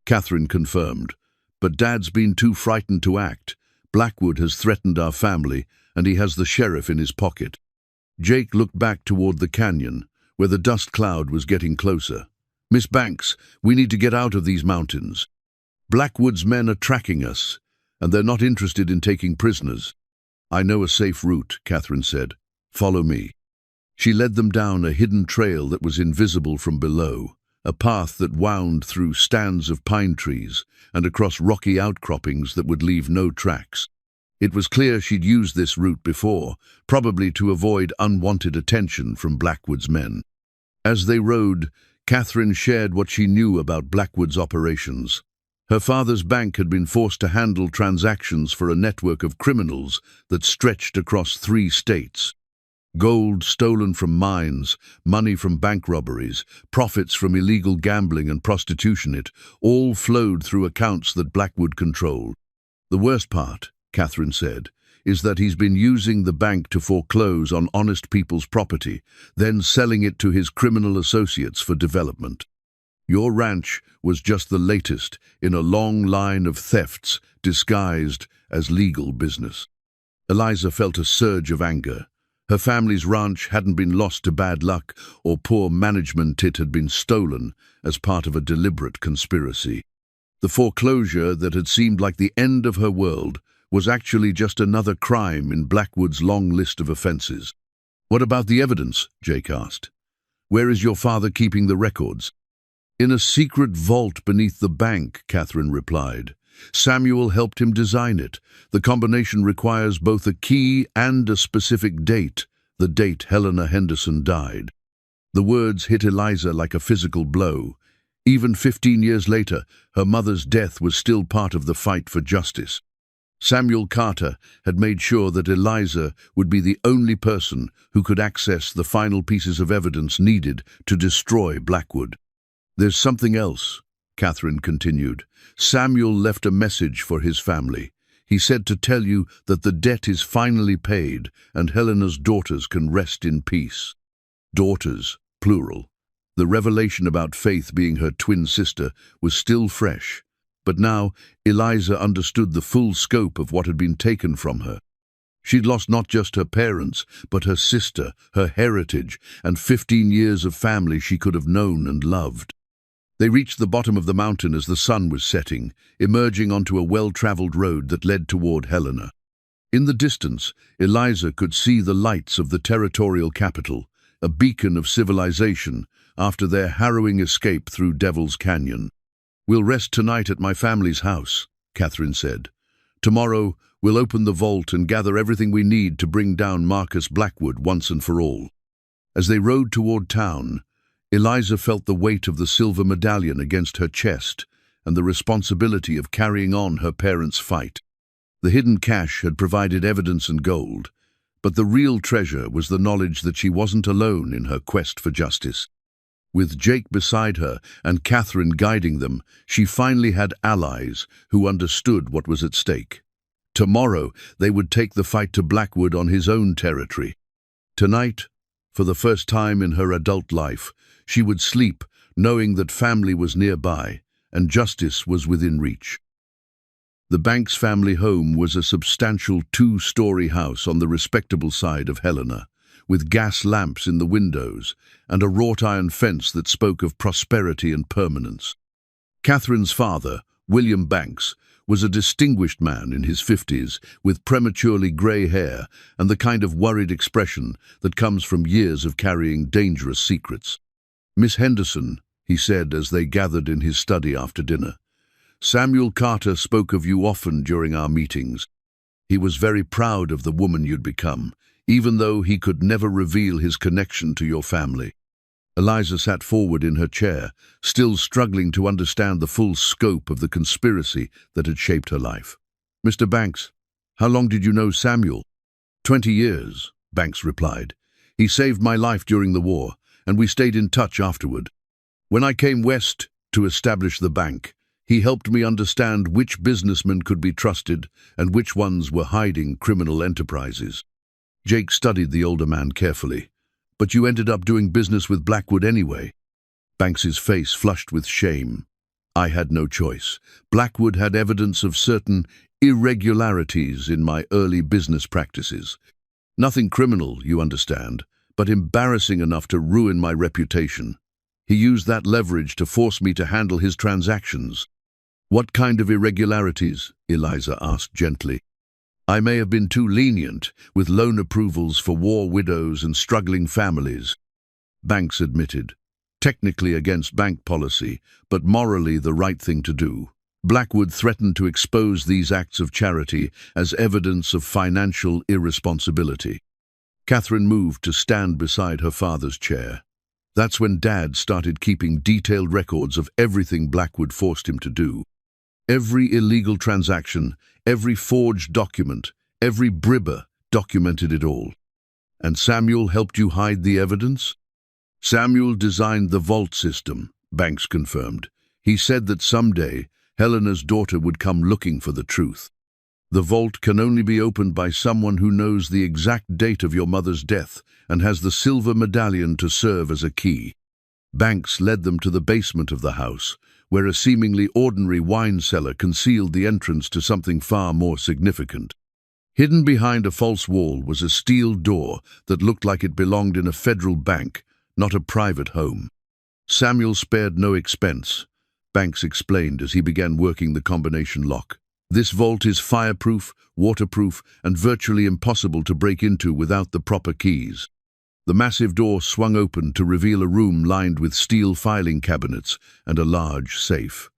Catherine confirmed. "But Dad's been too frightened to act. Blackwood has threatened our family, and he has the sheriff in his pocket." Jake looked back toward the canyon, where the dust cloud was getting closer. "Miss Banks, we need to get out of these mountains. Blackwood's men are tracking us, and they're not interested in taking prisoners." "I know a safe route," Catherine said. "Follow me." She led them down a hidden trail that was invisible from below, a path that wound through stands of pine trees and across rocky outcroppings that would leave no tracks. It was clear she'd used this route before, probably to avoid unwanted attention from Blackwood's men. As they rode, Catherine shared what she knew about Blackwood's operations. Her father's bank had been forced to handle transactions for a network of criminals that stretched across 3 states. Gold stolen from mines, money from bank robberies, profits from illegal gambling and prostitution, it all flowed through accounts that Blackwood controlled. "The worst part," Catherine said, "is that he's been using the bank to foreclose on honest people's property, then selling it to his criminal associates for development. Your ranch was just the latest in a long line of thefts disguised as legal business." Eliza felt a surge of anger. Her family's ranch hadn't been lost to bad luck or poor management, it had been stolen as part of a deliberate conspiracy. The foreclosure that had seemed like the end of her world was actually just another crime in Blackwood's long list of offenses. "What about the evidence?" Jake asked. "Where is your father keeping the records?" "In a secret vault beneath the bank," Catherine replied. "Samuel helped him design it. The combination requires both a key and a specific date, the date Helena Henderson died." The words hit Eliza like a physical blow. Even 15 years later, her mother's death was still part of the fight for justice. Samuel Carter had made sure that Eliza would be the only person who could access the final pieces of evidence needed to destroy Blackwood. "There's something else," Catherine continued. "Samuel left a message for his family. He said to tell you that the debt is finally paid and Helena's daughters can rest in peace." Daughters, plural. The revelation about Faith being her twin sister was still fresh, but now Eliza understood the full scope of what had been taken from her. She'd lost not just her parents, but her sister, her heritage, and 15 years of family she could have known and loved. They reached the bottom of the mountain as the sun was setting, emerging onto a well-traveled road that led toward Helena. In the distance, Eliza could see the lights of the territorial capital, a beacon of civilization after their harrowing escape through Devil's Canyon. "We'll rest tonight at my family's house," Catherine said. "Tomorrow, we'll open the vault and gather everything we need to bring down Marcus Blackwood once and for all." As they rode toward town, Eliza felt the weight of the silver medallion against her chest and the responsibility of carrying on her parents' fight. The hidden cache had provided evidence and gold, but the real treasure was the knowledge that she wasn't alone in her quest for justice. With Jake beside her and Catherine guiding them, she finally had allies who understood what was at stake. Tomorrow, they would take the fight to Blackwood on his own territory. Tonight, for the first time in her adult life, she would sleep knowing that family was nearby and justice was within reach. The Banks family home was a substantial 2-story house on the respectable side of Helena, with gas lamps in the windows and a wrought iron fence that spoke of prosperity and permanence. Catherine's father, William Banks, was a distinguished man in his 50s with prematurely grey hair and the kind of worried expression that comes from years of carrying dangerous secrets. "Miss Henderson," he said as they gathered in his study after dinner, "Samuel Carter spoke of you often during our meetings. He was very proud of the woman you'd become, even though he could never reveal his connection to your family." Eliza sat forward in her chair, still struggling to understand the full scope of the conspiracy that had shaped her life. "Mr. Banks, how long did you know Samuel?" 20 years, Banks replied. He saved my life during the war, and we stayed in touch afterward. When I came west to establish the bank, he helped me understand which businessmen could be trusted and which ones were hiding criminal enterprises. Jake studied the older man carefully. But you ended up doing business with Blackwood anyway. Banks's face flushed with shame. I had no choice. Blackwood had evidence of certain irregularities in my early business practices. Nothing criminal, you understand, but embarrassing enough to ruin my reputation. He used that leverage to force me to handle his transactions. What kind of irregularities? Eliza asked gently. I may have been too lenient with loan approvals for war widows and struggling families, Banks admitted. Technically against bank policy, but morally the right thing to do. Blackwood threatened to expose these acts of charity as evidence of financial irresponsibility. Catherine moved to stand beside her father's chair. That's when Dad started keeping detailed records of everything Blackwood forced him to do. Every illegal transaction, every forged document, every bribber documented it all. And Samuel helped you hide the evidence? Samuel designed the vault system, Banks confirmed. He said that someday Helena's daughter would come looking for the truth. The vault can only be opened by someone who knows the exact date of your mother's death and has the silver medallion to serve as a key. Banks led them to the basement of the house, where a seemingly ordinary wine cellar concealed the entrance to something far more significant. Hidden behind a false wall was a steel door that looked like it belonged in a federal bank, not a private home. Samuel spared no expense, Banks explained as he began working the combination lock. This vault is fireproof, waterproof, and virtually impossible to break into without the proper keys. The massive door swung open to reveal a room lined with steel filing cabinets and a large safe.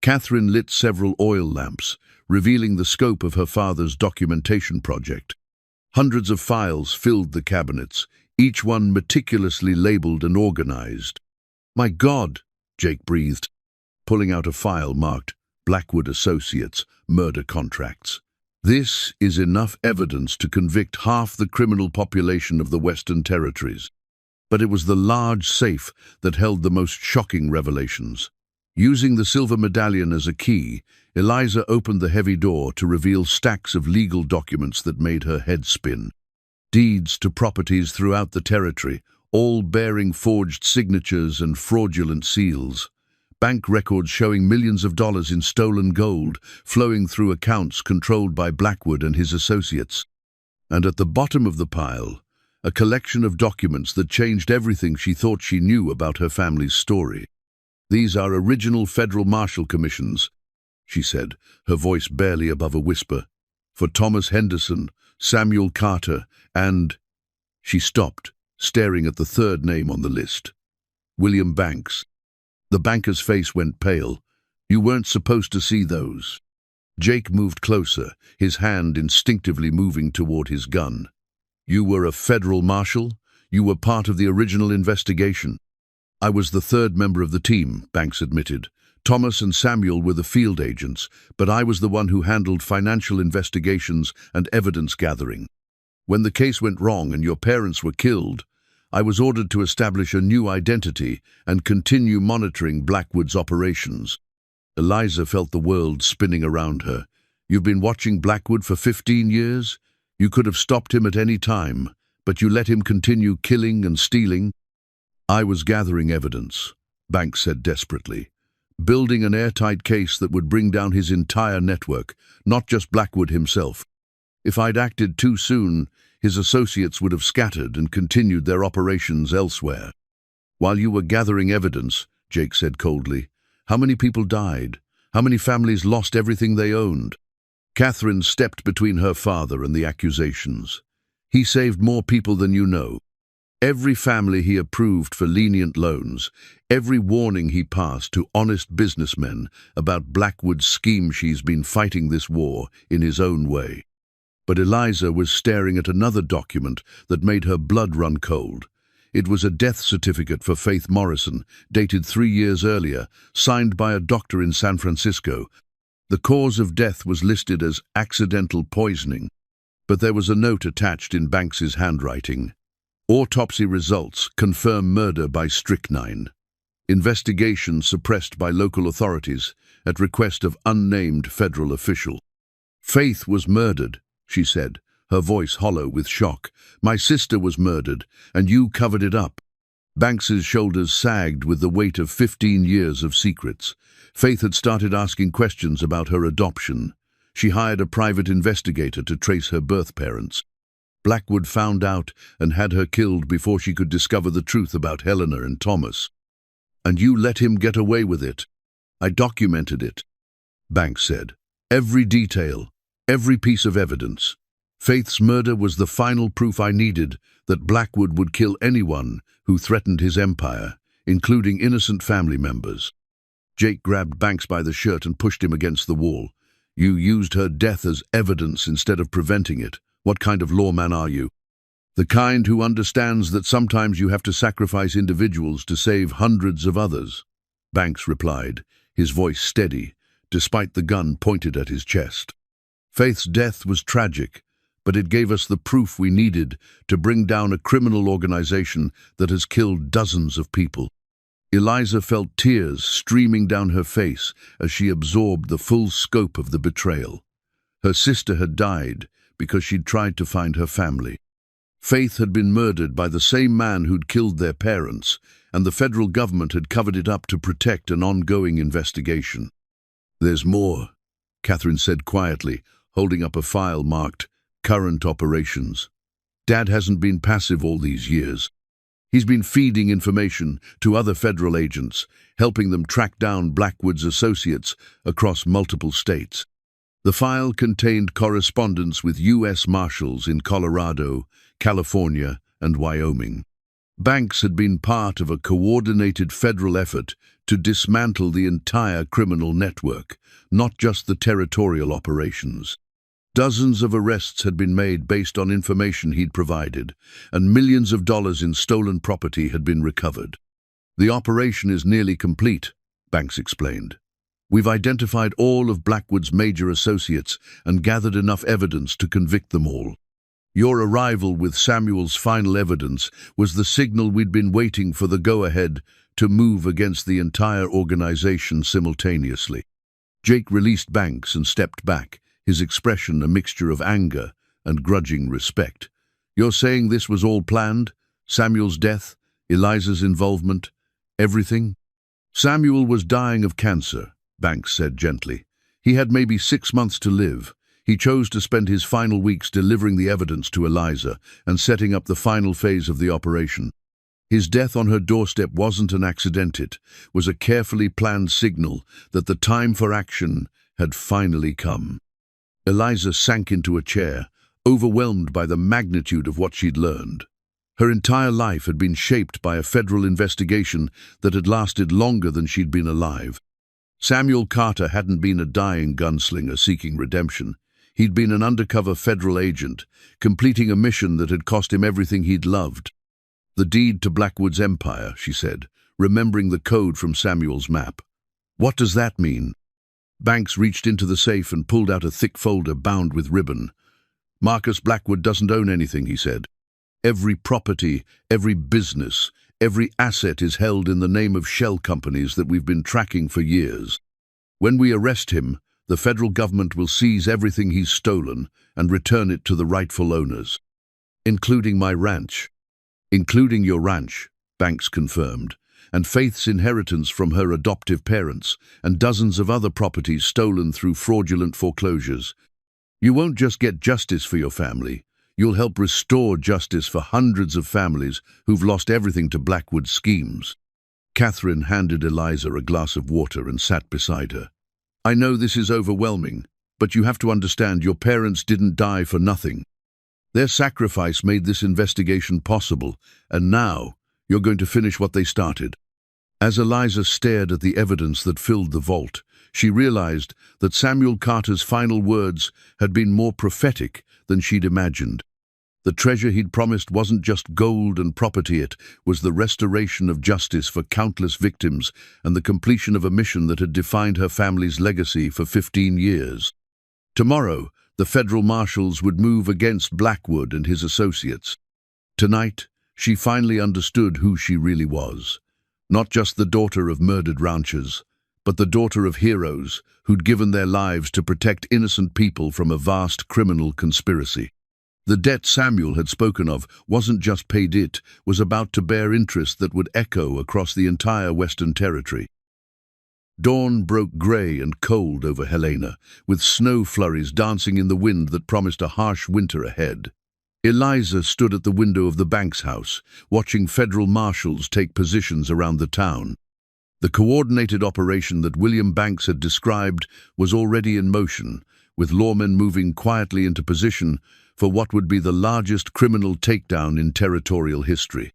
Catherine lit several oil lamps, revealing the scope of her father's documentation project. Hundreds of files filled the cabinets, each one meticulously labeled and organized. "My God," Jake breathed, pulling out a file marked Blackwood Associates, murder contracts. This is enough evidence to convict half the criminal population of the Western Territories. But it was the large safe that held the most shocking revelations. Using the silver medallion as a key, Eliza opened the heavy door to reveal stacks of legal documents that made her head spin. Deeds to properties throughout the territory, all bearing forged signatures and fraudulent seals. Bank records showing millions of dollars in stolen gold flowing through accounts controlled by Blackwood and his associates. And at the bottom of the pile, a collection of documents that changed everything she thought she knew about her family's story. "These are original federal marshal commissions," she said, her voice barely above a whisper, "for Thomas Henderson, Samuel Carter, and—" She stopped, staring at the third name on the list. William Banks. The banker's face went pale. "You weren't supposed to see those." Jake moved closer, his hand instinctively moving toward his gun. "You were a federal marshal? You were part of the original investigation?" "I was the third member of the team," Banks admitted. "Thomas and Samuel were the field agents, but I was the one who handled financial investigations and evidence gathering. When the case went wrong and your parents were killed, I was ordered to establish a new identity and continue monitoring Blackwood's operations." Eliza felt the world spinning around her. "You've been watching Blackwood for 15 years? You could have stopped him at any time, but you let him continue killing and stealing." "I was gathering evidence," Banks said desperately. "Building an airtight case that would bring down his entire network, not just Blackwood himself. If I'd acted too soon, his associates would have scattered and continued their operations elsewhere." "While you were gathering evidence," Jake said coldly, "how many people died? How many families lost everything they owned?" Catherine stepped between her father and the accusations. "He saved more people than you know. Every family he approved for lenient loans, every warning he passed to honest businessmen about Blackwood's scheme. She's been fighting this war in his own way." But Eliza was staring at another document that made her blood run cold. It was a death certificate for Faith Morrison, dated 3 years earlier, signed by a doctor in San Francisco. The cause of death was listed as accidental poisoning. But there was a note attached in Banks's handwriting. Autopsy results confirm murder by strychnine. Investigation suppressed by local authorities at request of unnamed federal official. Faith was murdered, she said, her voice hollow with shock. My sister was murdered, and you covered it up. Banks's shoulders sagged with the weight of 15 years of secrets. Faith had started asking questions about her adoption. She hired a private investigator to trace her birth parents. Blackwood found out and had her killed before she could discover the truth about Helena and Thomas. And you let him get away with it. I documented it, Banks said. Every detail, every piece of evidence. Faith's murder was the final proof I needed that Blackwood would kill anyone who threatened his empire, including innocent family members. Jake grabbed Banks by the shirt and pushed him against the wall. You used her death as evidence instead of preventing it. What kind of lawman are you? The kind who understands that sometimes you have to sacrifice individuals to save hundreds of others, Banks replied, his voice steady, despite the gun pointed at his chest. Faith's death was tragic, but it gave us the proof we needed to bring down a criminal organization that has killed dozens of people. Eliza felt tears streaming down her face as she absorbed the full scope of the betrayal. Her sister had died because she'd tried to find her family. Faith had been murdered by the same man who'd killed their parents, and the federal government had covered it up to protect an ongoing investigation. There's more, Catherine said quietly, holding up a file marked Current Operations. Dad hasn't been passive all these years. He's been feeding information to other federal agents, helping them track down Blackwood's associates across multiple states. The file contained correspondence with U.S. Marshals in Colorado, California, and Wyoming. Banks had been part of a coordinated federal effort to dismantle the entire criminal network, not just the territorial operations. Dozens of arrests had been made based on information he'd provided, and millions of dollars in stolen property had been recovered. The operation is nearly complete, Banks explained. We've identified all of Blackwood's major associates and gathered enough evidence to convict them all. Your arrival with Samuel's final evidence was the signal we'd been waiting for, the go-ahead to move against the entire organization simultaneously. Jake released Banks and stepped back, his expression a mixture of anger and grudging respect. You're saying this was all planned? Samuel's death, Eliza's involvement, everything? Samuel was dying of cancer, Banks said gently. He had maybe 6 months to live. He chose to spend his final weeks delivering the evidence to Eliza and setting up the final phase of the operation. His death on her doorstep wasn't an accident, it was a carefully planned signal that the time for action had finally come. Eliza sank into a chair, overwhelmed by the magnitude of what she'd learned. Her entire life had been shaped by a federal investigation that had lasted longer than she'd been alive. Samuel Carter hadn't been a dying gunslinger seeking redemption. He'd been an undercover federal agent, completing a mission that had cost him everything he'd loved. The deed to Blackwood's empire, she said, remembering the code from Samuel's map. What does that mean? Banks reached into the safe and pulled out a thick folder bound with ribbon. Marcus Blackwood doesn't own anything, he said. Every property, every business, every asset is held in the name of shell companies that we've been tracking for years. When we arrest him, the federal government will seize everything he's stolen and return it to the rightful owners. Including my ranch. Including your ranch, Banks confirmed, and Faith's inheritance from her adoptive parents, and dozens of other properties stolen through fraudulent foreclosures. You won't just get justice for your family, you'll help restore justice for hundreds of families who've lost everything to Blackwood's schemes. Catherine handed Eliza a glass of water and sat beside her. I know this is overwhelming, but you have to understand your parents didn't die for nothing. Their sacrifice made this investigation possible, and now you're going to finish what they started. As Eliza stared at the evidence that filled the vault, she realized that Samuel Carter's final words had been more prophetic than she'd imagined. The treasure he'd promised wasn't just gold and property, it was the restoration of justice for countless victims and the completion of a mission that had defined her family's legacy for 15 years. Tomorrow, The federal marshals would move against Blackwood and his associates. Tonight, she finally understood who she really was. Not just the daughter of murdered ranchers, but the daughter of heroes who'd given their lives to protect innocent people from a vast criminal conspiracy. The debt Samuel had spoken of wasn't just paid, it was about to bear interest that would echo across the entire Western Territory. Dawn broke grey and cold over Helena, with snow flurries dancing in the wind that promised a harsh winter ahead. Eliza stood at the window of the Banks house, watching federal marshals take positions around the town. The coordinated operation that William Banks had described was already in motion, with lawmen moving quietly into position for what would be the largest criminal takedown in territorial history.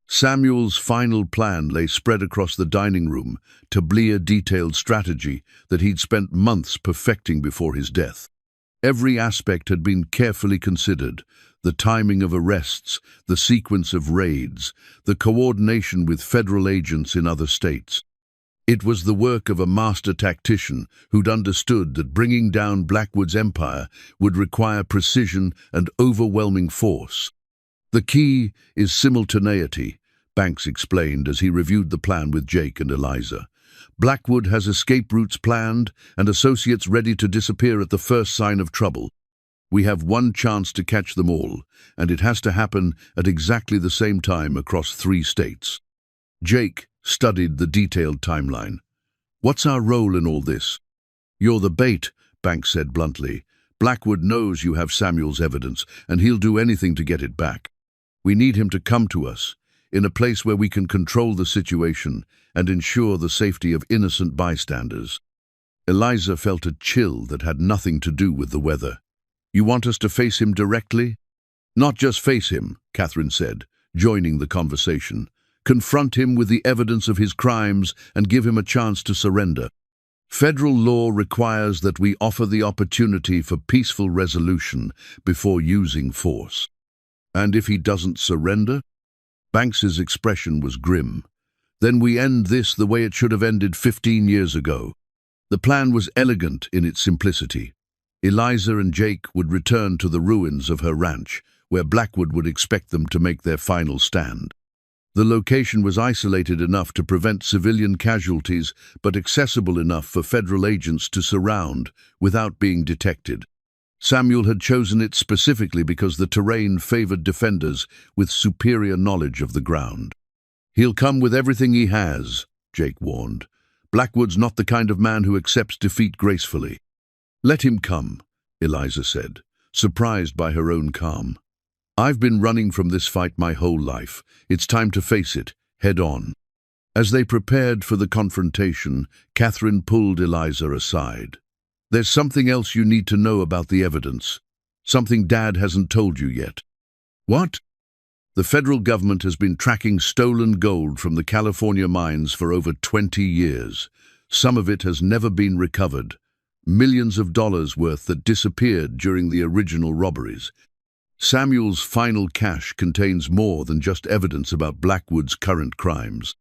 Samuel's final plan lay spread across the dining room, a detailed strategy that he'd spent months perfecting before his death. Every aspect had been carefully considered: the timing of arrests, the sequence of raids, the coordination with federal agents in other states. It was the work of a master tactician who'd understood that bringing down Blackwood's empire would require precision and overwhelming force. The key is simultaneity, Banks explained as he reviewed the plan with Jake and Eliza. Blackwood has escape routes planned and associates ready to disappear at the first sign of trouble. We have one chance to catch them all, and it has to happen at exactly the same time across 3 states. Jake studied the detailed timeline. What's our role in all this? You're the bait, Banks said bluntly. Blackwood knows you have Samuel's evidence, and he'll do anything to get it back. We need him to come to us, in a place where we can control the situation and ensure the safety of innocent bystanders. Eliza felt a chill that had nothing to do with the weather. You want us to face him directly? Not just face him, Catherine said, joining the conversation. Confront him with the evidence of his crimes and give him a chance to surrender. Federal law requires that we offer the opportunity for peaceful resolution before using force. And if he doesn't surrender? Banks's expression was grim. Then we end this the way it should have ended 15 years ago. The plan was elegant in its simplicity. Eliza and Jake would return to the ruins of her ranch, where Blackwood would expect them to make their final stand. The location was isolated enough to prevent civilian casualties, but accessible enough for federal agents to surround without being detected. Samuel had chosen it specifically because the terrain favored defenders with superior knowledge of the ground. He'll come with everything he has, Jake warned. Blackwood's not the kind of man who accepts defeat gracefully. Let him come, Eliza said, surprised by her own calm. I've been running from this fight my whole life. It's time to face it, head on. As they prepared for the confrontation, Catherine pulled Eliza aside. There's something else you need to know about the evidence. Something Dad hasn't told you yet. What? The federal government has been tracking stolen gold from the California mines for over 20 years. Some of it has never been recovered. Millions of dollars worth that disappeared during the original robberies. Samuel's final cache contains more than just evidence about Blackwood's current crimes.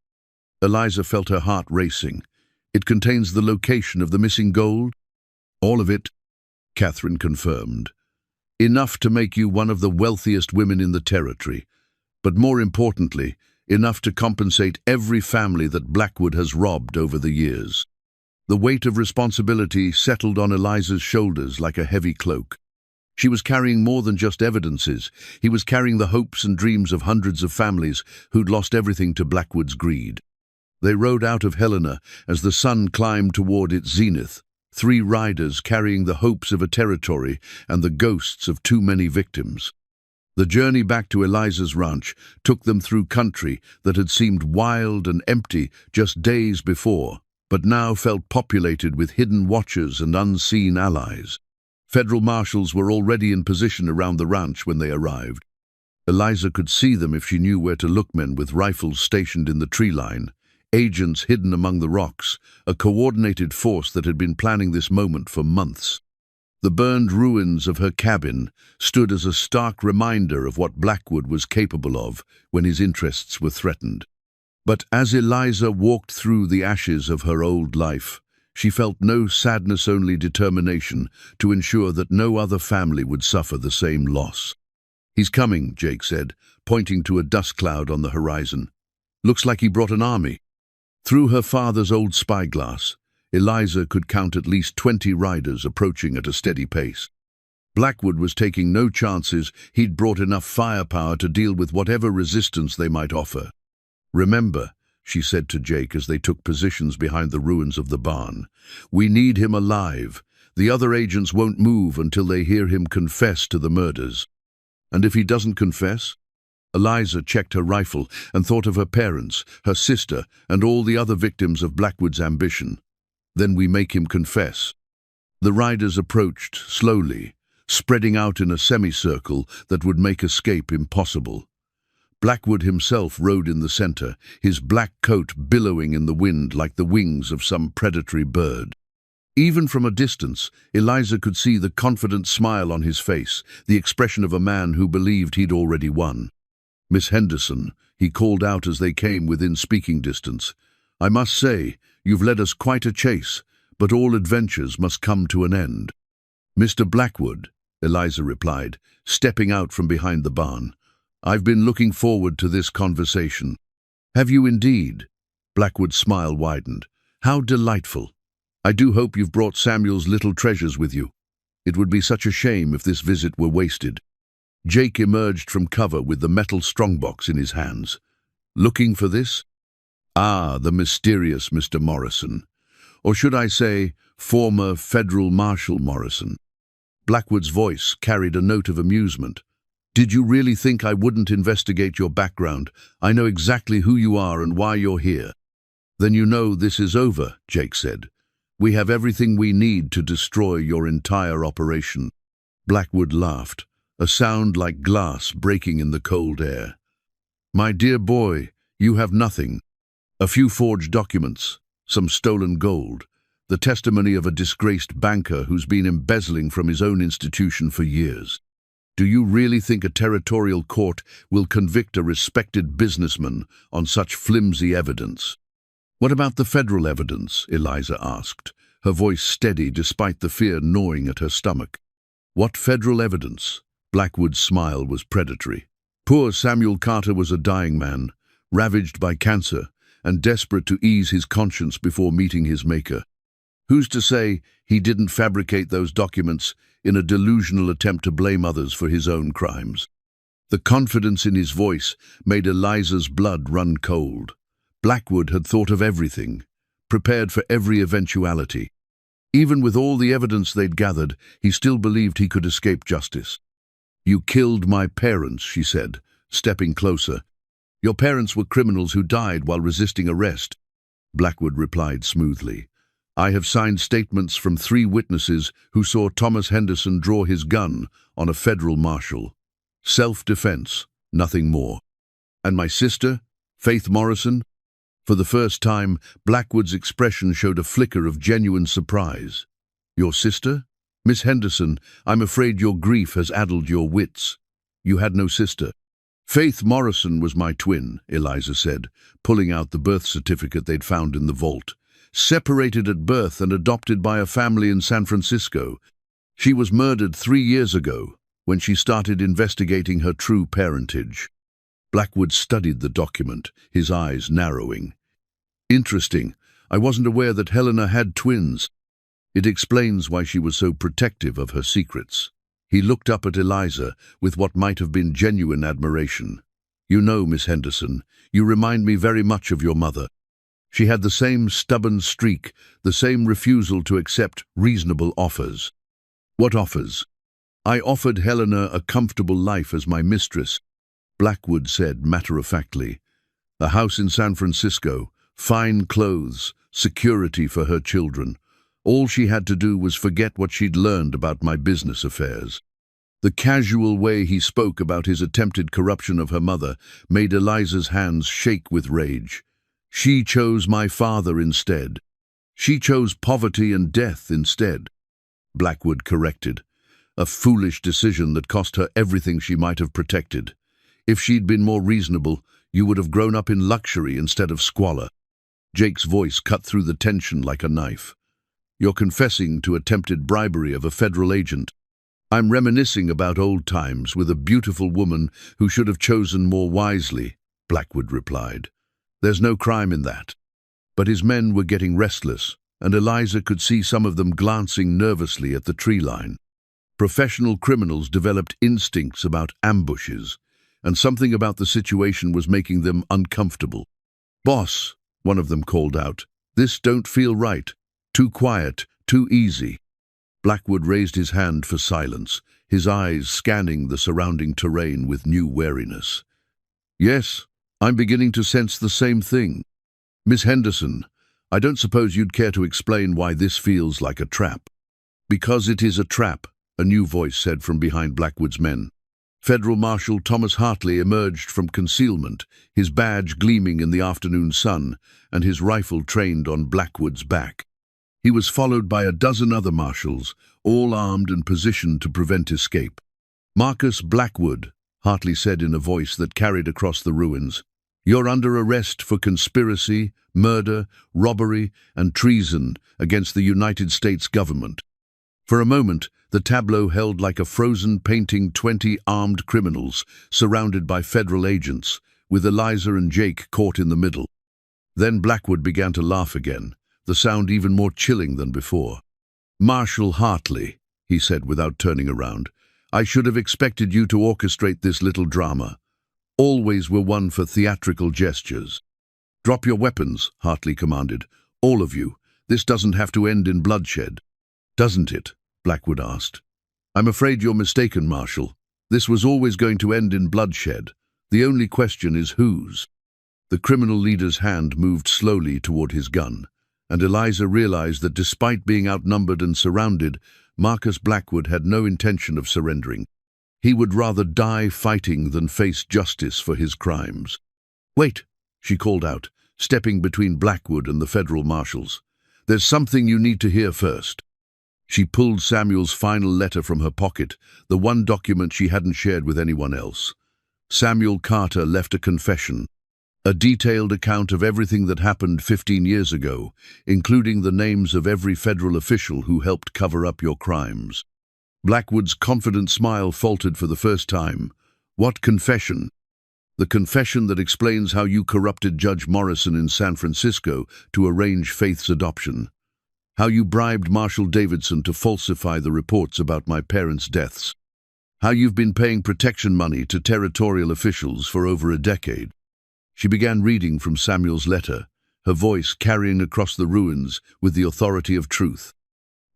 Eliza felt her heart racing. It contains the location of the missing gold? All of it, Catherine confirmed. Enough to make you one of the wealthiest women in the territory, but more importantly, enough to compensate every family that Blackwood has robbed over the years. The weight of responsibility settled on Eliza's shoulders like a heavy cloak. She was carrying more than just evidences. He was carrying the hopes and dreams of hundreds of families who'd lost everything to Blackwood's greed. They rode out of Helena as the sun climbed toward its zenith, 3 riders carrying the hopes of a territory and the ghosts of too many victims. The journey back to Eliza's ranch took them through country that had seemed wild and empty just days before, but now felt populated with hidden watchers and unseen allies. Federal marshals were already in position around the ranch when they arrived. Eliza could see them if she knew where to look: men with rifles stationed in the tree line, agents hidden among the rocks, a coordinated force that had been planning this moment for months. The burned ruins of her cabin stood as a stark reminder of what Blackwood was capable of when his interests were threatened. But as Eliza walked through the ashes of her old life, She felt no sadness, only determination to ensure that no other family would suffer the same loss. "He's coming," Jake said, pointing to a dust cloud on the horizon. "Looks like he brought an army." Through her father's old spyglass, Eliza could count at least 20 riders approaching at a steady pace. Blackwood was taking no chances. He'd brought enough firepower to deal with whatever resistance they might offer. "Remember," she said to Jake as they took positions behind the ruins of the barn, "we need him alive. The other agents won't move until they hear him confess to the murders." "And if he doesn't confess?" Eliza checked her rifle and thought of her parents, her sister, and all the other victims of Blackwood's ambition. "Then we make him confess." The riders approached slowly, spreading out in a semicircle that would make escape impossible. Blackwood himself rode in the center, his black coat billowing in the wind like the wings of some predatory bird. Even from a distance, Eliza could see the confident smile on his face, the expression of a man who believed he'd already won. "Miss Henderson," he called out as they came within speaking distance, "I must say, you've led us quite a chase, but all adventures must come to an end." "Mr. Blackwood," Eliza replied, stepping out from behind the barn, "I've been looking forward to this conversation." "Have you indeed?" Blackwood's smile widened. "How delightful. I do hope you've brought Samuel's little treasures with you. It would be such a shame if this visit were wasted." Jake emerged from cover with the metal strongbox in his hands. "Looking for this?" "Ah, the mysterious Mr. Morrison. Or should I say, former Federal Marshal Morrison." Blackwood's voice carried a note of amusement. "Did you really think I wouldn't investigate your background? I know exactly who you are and why you're here." "Then you know this is over," Jake said. "We have everything we need to destroy your entire operation." Blackwood laughed, a sound like glass breaking in the cold air. "My dear boy, you have nothing. A few forged documents, some stolen gold, the testimony of a disgraced banker who's been embezzling from his own institution for years. Do you really think a territorial court will convict a respected businessman on such flimsy evidence?" "What about the federal evidence?" Eliza asked, her voice steady despite the fear gnawing at her stomach. "What federal evidence?" Blackwood's smile was predatory. "Poor Samuel Carter was a dying man, ravaged by cancer, and desperate to ease his conscience before meeting his maker. Who's to say he didn't fabricate those documents in a delusional attempt to blame others for his own crimes?" The confidence in his voice made Eliza's blood run cold. Blackwood had thought of everything, prepared for every eventuality. Even with all the evidence they'd gathered, he still believed he could escape justice. "You killed my parents," she said, stepping closer. "Your parents were criminals who died while resisting arrest." Blackwood replied smoothly. "I have signed statements from 3 witnesses who saw Thomas Henderson draw his gun on a federal marshal. Self-defense, nothing more." "And my sister, Faith Morrison?" For the first time, Blackwood's expression showed a flicker of genuine surprise. "Your sister? Miss Henderson, I'm afraid your grief has addled your wits. You had no sister." "Faith Morrison was my twin," Eliza said, pulling out the birth certificate they'd found in the vault. "Separated at birth and adopted by a family in San Francisco. She was murdered 3 years ago, when she started investigating her true parentage." Blackwood studied the document, his eyes narrowing. "Interesting. I wasn't aware that Helena had twins. It explains why she was so protective of her secrets." He looked up at Eliza with what might have been genuine admiration. "You know, Miss Henderson, you remind me very much of your mother. She had the same stubborn streak, the same refusal to accept reasonable offers." "What offers?" "I offered Helena a comfortable life as my mistress," Blackwood said matter-of-factly. "A house in San Francisco, fine clothes, security for her children. All she had to do was forget what she'd learned about my business affairs." The casual way he spoke about his attempted corruption of her mother made Eliza's hands shake with rage. "She chose my father instead. She chose poverty and death instead," Blackwood corrected. "A foolish decision that cost her everything she might have protected. If she'd been more reasonable, you would have grown up in luxury instead of squalor." Jake's voice cut through the tension like a knife. You're confessing to attempted bribery of a federal agent. I'm reminiscing about old times with a beautiful woman who should have chosen more wisely, Blackwood replied. There's no crime in that. But his men were getting restless, and Eliza could see some of them glancing nervously at the tree line. Professional criminals developed instincts about ambushes, and something about the situation was making them uncomfortable. Boss, one of them called out, this don't feel right. Too quiet, too easy. Blackwood raised his hand for silence, his eyes scanning the surrounding terrain with new wariness. Yes, I'm beginning to sense the same thing. Miss Henderson, I don't suppose you'd care to explain why this feels like a trap. Because it is a trap, a new voice said from behind Blackwood's men. Federal Marshal Thomas Hartley emerged from concealment, his badge gleaming in the afternoon sun, and his rifle trained on Blackwood's back. He was followed by a dozen other marshals, all armed and positioned to prevent escape. Marcus Blackwood, Hartley said in a voice that carried across the ruins, you're under arrest for conspiracy, murder, robbery, and treason against the United States government. For a moment, the tableau held like a frozen painting 20 armed criminals surrounded by federal agents, with Eliza and Jake caught in the middle. Then Blackwood began to laugh again, the sound even more chilling than before. Marshal Hartley, he said without turning around, I should have expected you to orchestrate this little drama. Always were one for theatrical gestures. Drop your weapons, Hartley commanded. All of you. This doesn't have to end in bloodshed. Doesn't it? Blackwood asked. I'm afraid you're mistaken, Marshal. This was always going to end in bloodshed. The only question is whose. The criminal leader's hand moved slowly toward his gun, and Eliza realized that despite being outnumbered and surrounded, Marcus Blackwood had no intention of surrendering. He would rather die fighting than face justice for his crimes. Wait, she called out, stepping between Blackwood and the federal marshals. There's something you need to hear first. She pulled Samuel's final letter from her pocket, the one document she hadn't shared with anyone else. Samuel Carter left a confession, a detailed account of everything that happened 15 years ago, including the names of every federal official who helped cover up your crimes. Blackwood's confident smile faltered for the first time. What confession? The confession that explains how you corrupted Judge Morrison in San Francisco to arrange Faith's adoption. How you bribed Marshal Davidson to falsify the reports about my parents' deaths. How you've been paying protection money to territorial officials for over a decade. She began reading from Samuel's letter, her voice carrying across the ruins with the authority of truth.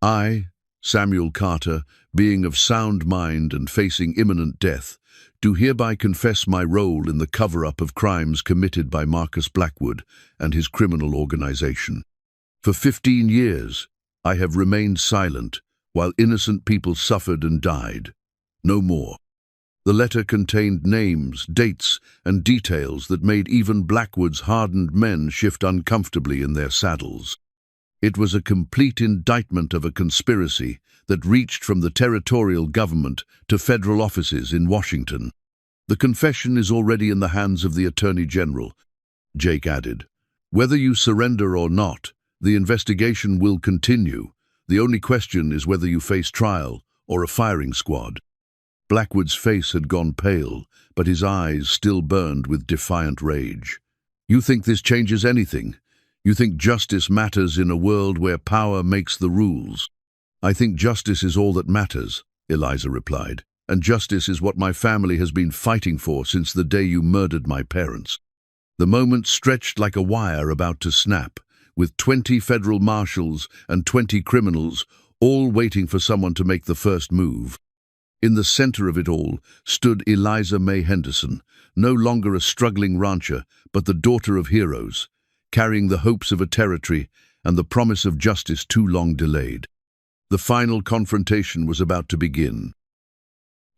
I, Samuel Carter, being of sound mind and facing imminent death, do hereby confess my role in the cover-up of crimes committed by Marcus Blackwood and his criminal organization. For 15 years, I have remained silent while innocent people suffered and died. No more. The letter contained names, dates, and details that made even Blackwood's hardened men shift uncomfortably in their saddles. It was a complete indictment of a conspiracy that reached from the territorial government to federal offices in Washington. The confession is already in the hands of the Attorney General, Jake added. Whether you surrender or not, the investigation will continue. The only question is whether you face trial or a firing squad. Blackwood's face had gone pale, but his eyes still burned with defiant rage. You think this changes anything? You think justice matters in a world where power makes the rules? I think justice is all that matters, Eliza replied, and justice is what my family has been fighting for since the day you murdered my parents. The moment stretched like a wire about to snap, with 20 federal marshals and 20 criminals, all waiting for someone to make the first move. In the center of it all stood Eliza May Henderson, no longer a struggling rancher, but the daughter of heroes, carrying the hopes of a territory and the promise of justice too long delayed. The final confrontation was about to begin.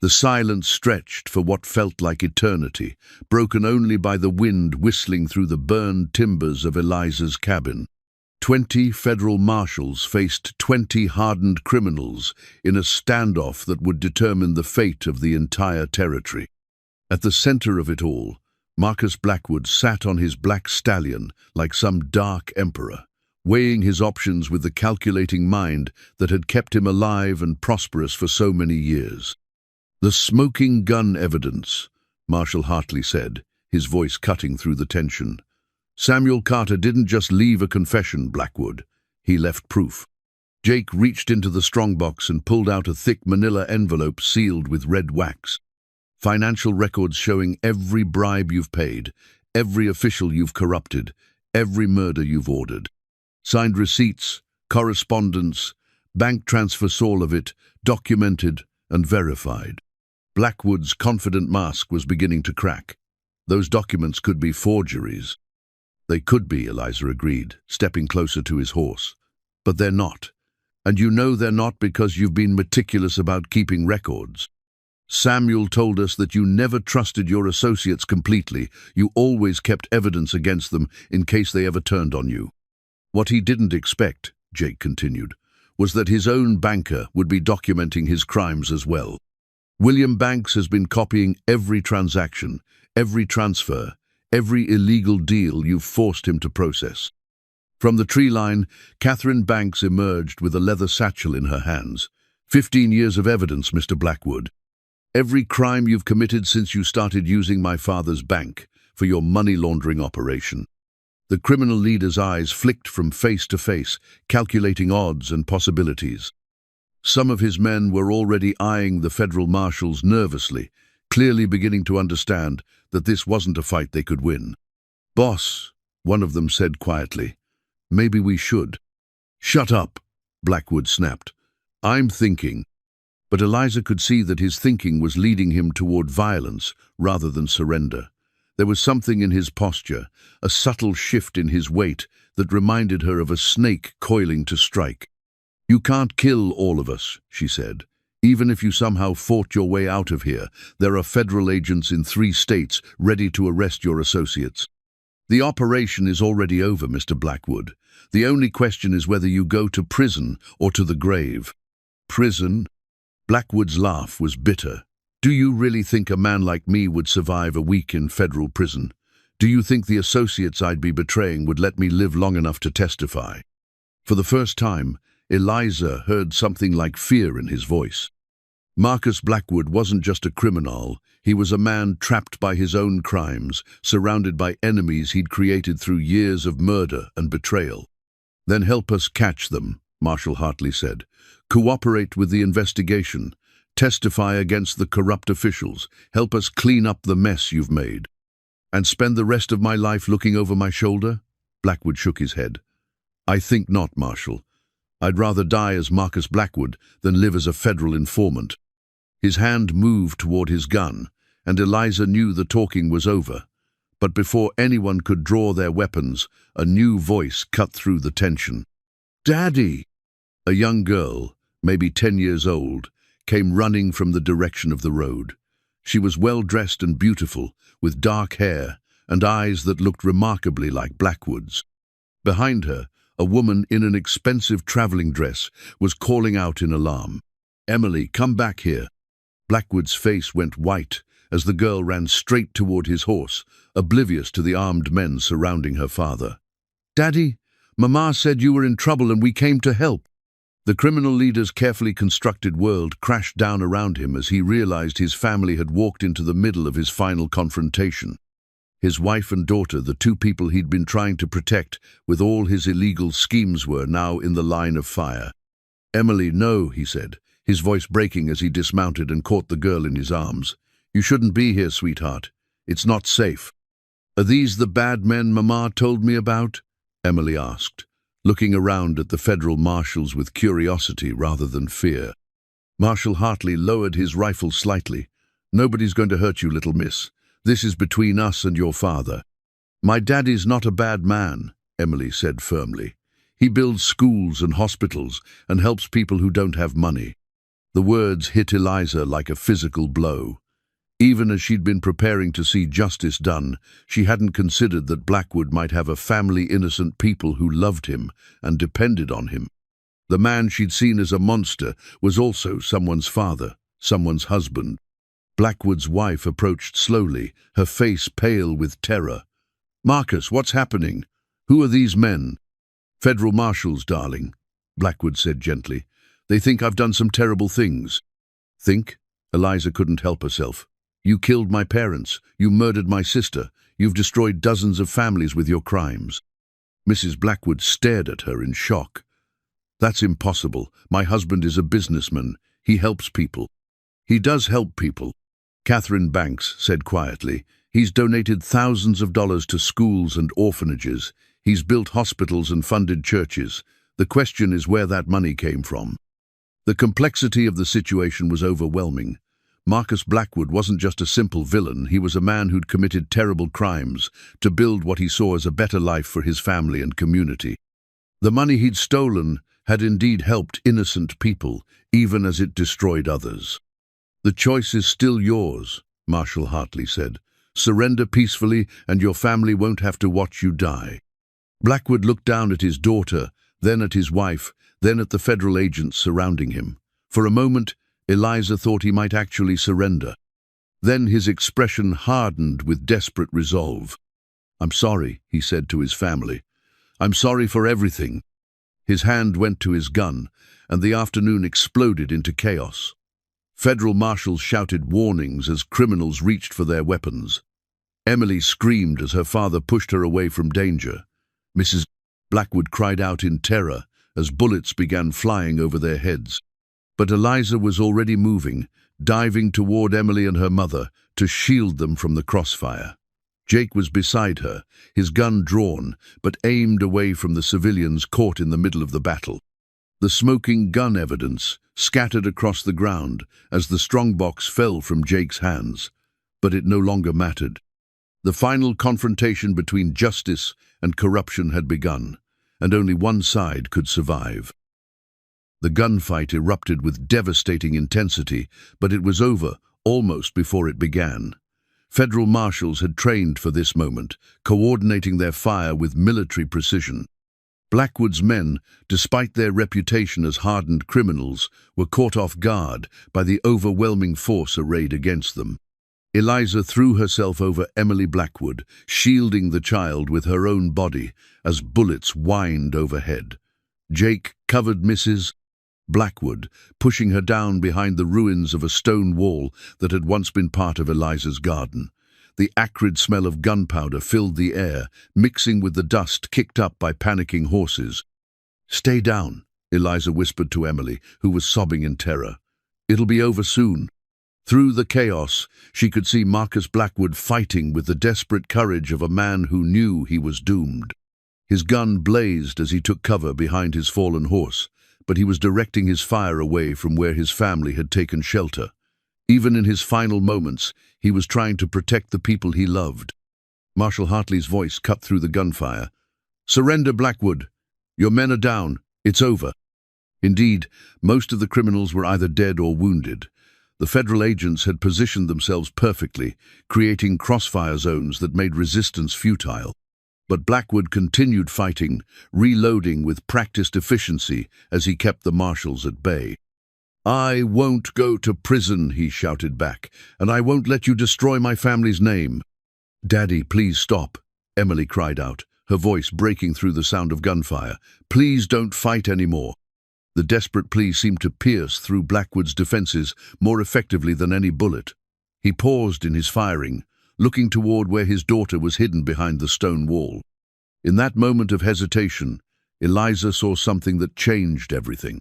The silence stretched for what felt like eternity, broken only by the wind whistling through the burned timbers of Eliza's cabin. 20 federal marshals faced 20 hardened criminals in a standoff that would determine the fate of the entire territory. At the center of it all, Marcus Blackwood sat on his black stallion like some dark emperor, weighing his options with the calculating mind that had kept him alive and prosperous for so many years. "The smoking gun evidence," Marshal Hartley said, his voice cutting through the tension. "Samuel Carter didn't just leave a confession, Blackwood. He left proof." Jake reached into the strongbox and pulled out a thick manila envelope sealed with red wax. "Financial records showing every bribe you've paid, every official you've corrupted, every murder you've ordered. Signed receipts, correspondence, bank transfers, all of it, documented and verified." Blackwood's confident mask was beginning to crack. Those documents could be forgeries. "They could be," Eliza agreed, stepping closer to his horse. "But they're not. And you know they're not because you've been meticulous about keeping records. Samuel told us that you never trusted your associates completely. You always kept evidence against them in case they ever turned on you." "What he didn't expect," Jake continued, "was that his own banker would be documenting his crimes as well. William Banks has been copying every transaction, every transfer, every illegal deal you've forced him to process." From the tree line, Catherine Banks emerged with a leather satchel in her hands. 15 years of evidence, Mr. Blackwood. Every crime you've committed since you started using my father's bank for your money laundering operation." The criminal leader's eyes flicked from face to face, calculating odds and possibilities. Some of his men were already eyeing the federal marshals nervously, clearly beginning to understand that this wasn't a fight they could win. "Boss," one of them said quietly, "maybe we should." "Shut up," Blackwood snapped. "I'm thinking." But Eliza could see that his thinking was leading him toward violence rather than surrender. There was something in his posture, a subtle shift in his weight that reminded her of a snake coiling to strike. "You can't kill all of us," she said. "Even if you somehow fought your way out of here, there are federal agents in 3 states ready to arrest your associates. The operation is already over, Mr. Blackwood. The only question is whether you go to prison or to the grave." "Prison?" Blackwood's laugh was bitter. "Do you really think a man like me would survive a week in federal prison? Do you think the associates I'd be betraying would let me live long enough to testify?" For the first time, Eliza heard something like fear in his voice. Marcus Blackwood wasn't just a criminal. He was a man trapped by his own crimes, surrounded by enemies he'd created through years of murder and betrayal. "Then help us catch them," Marshal Hartley said. "Cooperate with the investigation. Testify against the corrupt officials. Help us clean up the mess you've made." "And spend the rest of my life looking over my shoulder?" Blackwood shook his head. "I think not, Marshal. I'd rather die as Marcus Blackwood than live as a federal informant." His hand moved toward his gun, and Eliza knew the talking was over. But before anyone could draw their weapons, a new voice cut through the tension. "Daddy!" A young girl, maybe 10 years old, came running from the direction of the road. She was well-dressed and beautiful, with dark hair and eyes that looked remarkably like Blackwood's. Behind her, a woman in an expensive traveling dress was calling out in alarm. "Emily, come back here." Blackwood's face went white as the girl ran straight toward his horse, oblivious to the armed men surrounding her father. "Daddy, Mama said you were in trouble and we came to help." The criminal leader's carefully constructed world crashed down around him as he realized his family had walked into the middle of his final confrontation. His wife and daughter, the 2 people he'd been trying to protect with all his illegal schemes, were now in the line of fire. "Emily, no," he said, his voice breaking as he dismounted and caught the girl in his arms. "You shouldn't be here, sweetheart. It's not safe." "Are these the bad men Mama told me about?" Emily asked, looking around at the federal marshals with curiosity rather than fear. Marshal Hartley lowered his rifle slightly. "Nobody's going to hurt you, little miss. This is between us and your father." "My daddy's not a bad man," Emily said firmly. "He builds schools and hospitals and helps people who don't have money." The words hit Eliza like a physical blow. Even as she'd been preparing to see justice done, she hadn't considered that Blackwood might have a family innocent people who loved him and depended on him. The man she'd seen as a monster was also someone's father, someone's husband. Blackwood's wife approached slowly, her face pale with terror. "Marcus, what's happening? Who are these men?" "Federal marshals, darling," Blackwood said gently. "They think I've done some terrible things." "Think?" Eliza couldn't help herself. "You killed my parents. You murdered my sister. You've destroyed dozens of families with your crimes." Mrs. Blackwood stared at her in shock. "That's impossible. My husband is a businessman. He helps people." "He does help people," Catherine Banks said quietly. "He's donated thousands of dollars to schools and orphanages. He's built hospitals and funded churches. The question is where that money came from." The complexity of the situation was overwhelming. Marcus Blackwood wasn't just a simple villain. He was a man who'd committed terrible crimes to build what he saw as a better life for his family and community. The money he'd stolen had indeed helped innocent people, even as it destroyed others. "The choice is still yours," Marshal Hartley said. "Surrender peacefully and your family won't have to watch you die." Blackwood looked down at his daughter, then at his wife, then at the federal agents surrounding him. For a moment, Eliza thought he might actually surrender. Then his expression hardened with desperate resolve. "I'm sorry," he said to his family. "I'm sorry for everything." His hand went to his gun, and the afternoon exploded into chaos. Federal marshals shouted warnings as criminals reached for their weapons. Emily screamed as her father pushed her away from danger. Mrs. Blackwood cried out in terror as bullets began flying over their heads. But Eliza was already moving, diving toward Emily and her mother to shield them from the crossfire. Jake was beside her, his gun drawn, but aimed away from the civilians caught in the middle of the battle. The smoking gun evidence scattered across the ground as the strongbox fell from Jake's hands, but it no longer mattered. The final confrontation between justice and corruption had begun, and only one side could survive. The gunfight erupted with devastating intensity, but it was over almost before it began. Federal marshals had trained for this moment, coordinating their fire with military precision. Blackwood's men, despite their reputation as hardened criminals, were caught off guard by the overwhelming force arrayed against them. Eliza threw herself over Emily Blackwood, shielding the child with her own body as bullets whined overhead. Jake covered Mrs. Blackwood, pushing her down behind the ruins of a stone wall that had once been part of Eliza's garden. The acrid smell of gunpowder filled the air, mixing with the dust kicked up by panicking horses. "Stay down," Eliza whispered to Emily, who was sobbing in terror. "It'll be over soon." Through the chaos, she could see Marcus Blackwood fighting with the desperate courage of a man who knew he was doomed. His gun blazed as he took cover behind his fallen horse, but he was directing his fire away from where his family had taken shelter. Even in his final moments, he was trying to protect the people he loved. Marshal Hartley's voice cut through the gunfire. "Surrender, Blackwood. Your men are down. It's over." Indeed, most of the criminals were either dead or wounded. The federal agents had positioned themselves perfectly, creating crossfire zones that made resistance futile. But Blackwood continued fighting, reloading with practiced efficiency as he kept the marshals at bay. "I won't go to prison," he shouted back, "and I won't let you destroy my family's name." "Daddy, please stop," Emily cried out, her voice breaking through the sound of gunfire. "Please don't fight anymore." The desperate plea seemed to pierce through Blackwood's defenses more effectively than any bullet. He paused in his firing, looking toward where his daughter was hidden behind the stone wall. In that moment of hesitation, Eliza saw something that changed everything.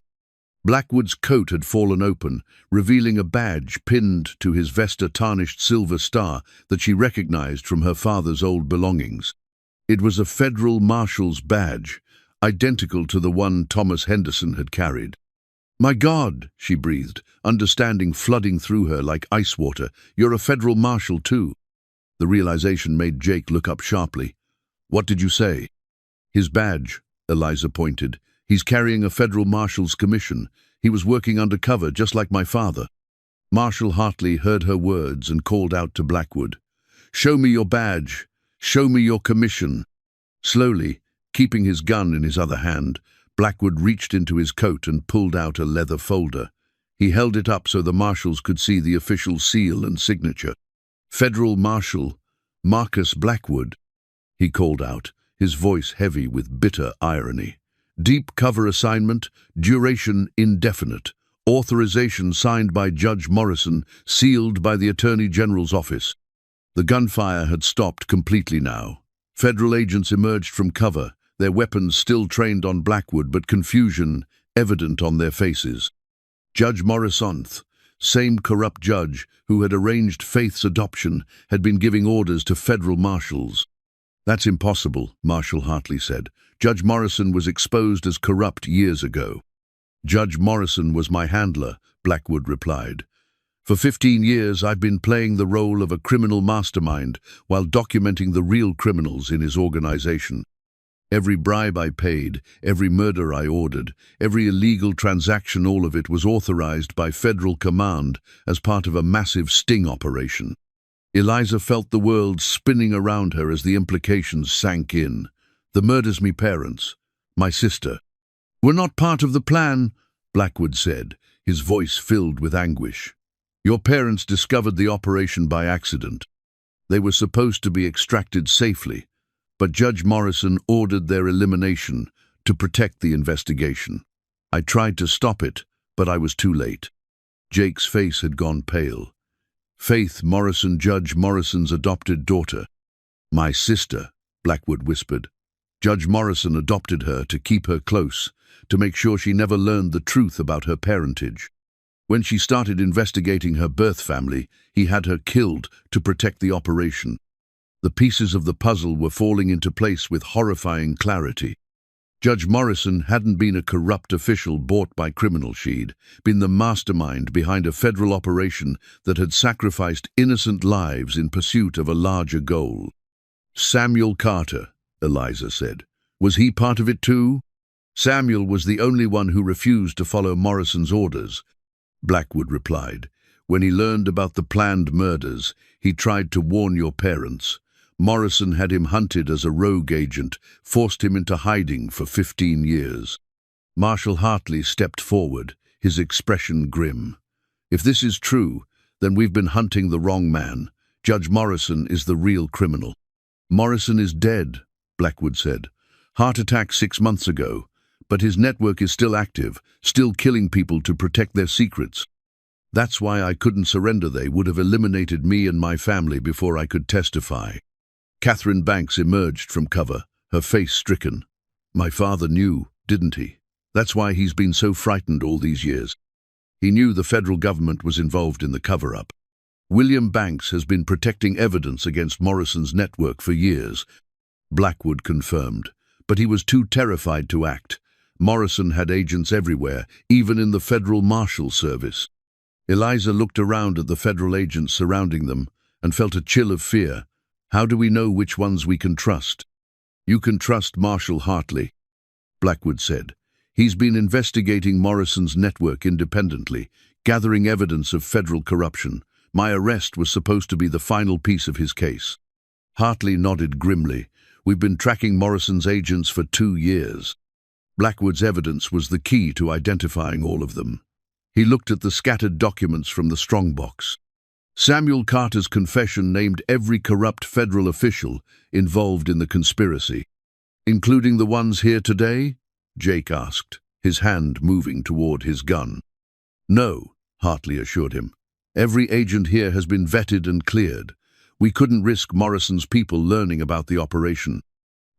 Blackwood's coat had fallen open, revealing a badge pinned to his vest, a tarnished silver star that she recognized from her father's old belongings. It was a federal marshal's badge, identical to the one Thomas Henderson had carried. "My God," she breathed, understanding flooding through her like ice water. "You're a federal marshal too." The realization made Jake look up sharply. "What did you say?" "His badge," Eliza pointed. "He's carrying a federal marshal's commission. He was working undercover, just like my father." Marshal Hartley heard her words and called out to Blackwood. "Show me your badge. Show me your commission." Slowly, keeping his gun in his other hand, Blackwood reached into his coat and pulled out a leather folder. He held it up so the marshals could see the official seal and signature. "Federal Marshal Marcus Blackwood," he called out, his voice heavy with bitter irony. Deep cover assignment, duration indefinite. Authorization signed by Judge Morrison, sealed by the Attorney General's office. The gunfire had stopped completely now. Federal agents emerged from cover, their weapons still trained on Blackwood, but confusion evident on their faces. Judge Morrison, same corrupt judge who had arranged Faith's adoption, had been giving orders to federal marshals. "That's impossible," Marshal Hartley said. "Judge Morrison was exposed as corrupt years ago." "Judge Morrison was my handler," Blackwood replied. "For 15 years I've been playing the role of a criminal mastermind while documenting the real criminals in his organization. Every bribe I paid, every murder I ordered, every illegal transaction, all of it was authorized by federal command as part of a massive sting operation." Eliza felt the world spinning around her as the implications sank in. "The murders me parents, my sister, were not part of the plan," Blackwood said, his voice filled with anguish. "Your parents discovered the operation by accident. They were supposed to be extracted safely, but Judge Morrison ordered their elimination to protect the investigation. I tried to stop it, but I was too late." Jake's face had gone pale. "Faith Morrison, Judge Morrison's adopted daughter." "My sister," Blackwood whispered. "Judge Morrison adopted her to keep her close, to make sure she never learned the truth about her parentage. When she started investigating her birth family, he had her killed to protect the operation." The pieces of the puzzle were falling into place with horrifying clarity. Judge Morrison hadn't been a corrupt official bought by criminals. She'd been the mastermind behind a federal operation that had sacrificed innocent lives in pursuit of a larger goal. "Samuel Carter," Eliza said. "Was he part of it too?" "Samuel was the only one who refused to follow Morrison's orders," Blackwood replied. "When he learned about the planned murders, he tried to warn your parents. Morrison had him hunted as a rogue agent, forced him into hiding for 15 years. Marshal Hartley stepped forward, his expression grim. "If this is true, then we've been hunting the wrong man. Judge Morrison is the real criminal." "Morrison is dead," Blackwood said. "Heart attack 6 months ago, but his network is still active, still killing people to protect their secrets. That's why I couldn't surrender. They would have eliminated me and my family before I could testify." Catherine Banks emerged from cover, her face stricken. "My father knew, didn't he? That's why he's been so frightened all these years. He knew the federal government was involved in the cover-up. William Banks has been protecting evidence against Morrison's network for years," Blackwood confirmed, "but he was too terrified to act. Morrison had agents everywhere, even in the Federal Marshal Service." Eliza looked around at the federal agents surrounding them and felt a chill of fear. "How do we know which ones we can trust?" "You can trust Marshal Hartley," Blackwood said. "He's been investigating Morrison's network independently, gathering evidence of federal corruption. My arrest was supposed to be the final piece of his case." Hartley nodded grimly. "We've been tracking Morrison's agents for 2 years. Blackwood's evidence was the key to identifying all of them." He looked at the scattered documents from the strongbox. Samuel Carter's confession named every corrupt federal official involved in the conspiracy. "Including the ones here today?" Jake asked, his hand moving toward his gun. "No," Hartley assured him. "Every agent here has been vetted and cleared. We couldn't risk Morrison's people learning about the operation."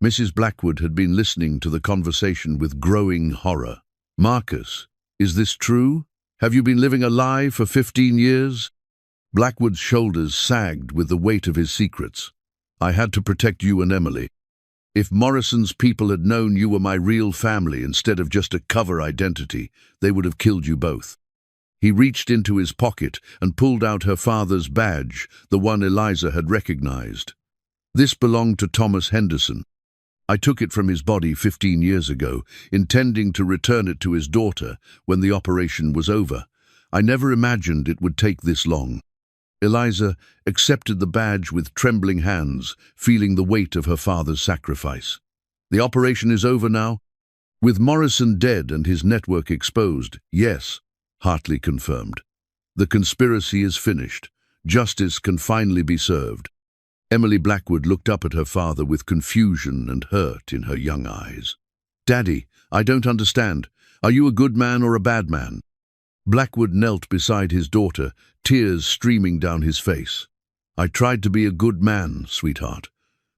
Mrs. Blackwood had been listening to the conversation with growing horror. "Marcus, is this true? Have you been living a lie for 15 years? Blackwood's shoulders sagged with the weight of his secrets. "I had to protect you and Emily. If Morrison's people had known you were my real family instead of just a cover identity, they would have killed you both." He reached into his pocket and pulled out her father's badge, the one Eliza had recognized. "This belonged to Thomas Henderson. I took it from his body 15 years ago, intending to return it to his daughter when the operation was over. I never imagined it would take this long." Eliza accepted the badge with trembling hands, feeling the weight of her father's sacrifice. "The operation is over now?" "With Morrison dead and his network exposed, yes," Hartley confirmed. "The conspiracy is finished. Justice can finally be served." Emily Blackwood looked up at her father with confusion and hurt in her young eyes. "Daddy, I don't understand. Are you a good man or a bad man?" Blackwood knelt beside his daughter, tears streaming down his face. "I tried to be a good man, sweetheart.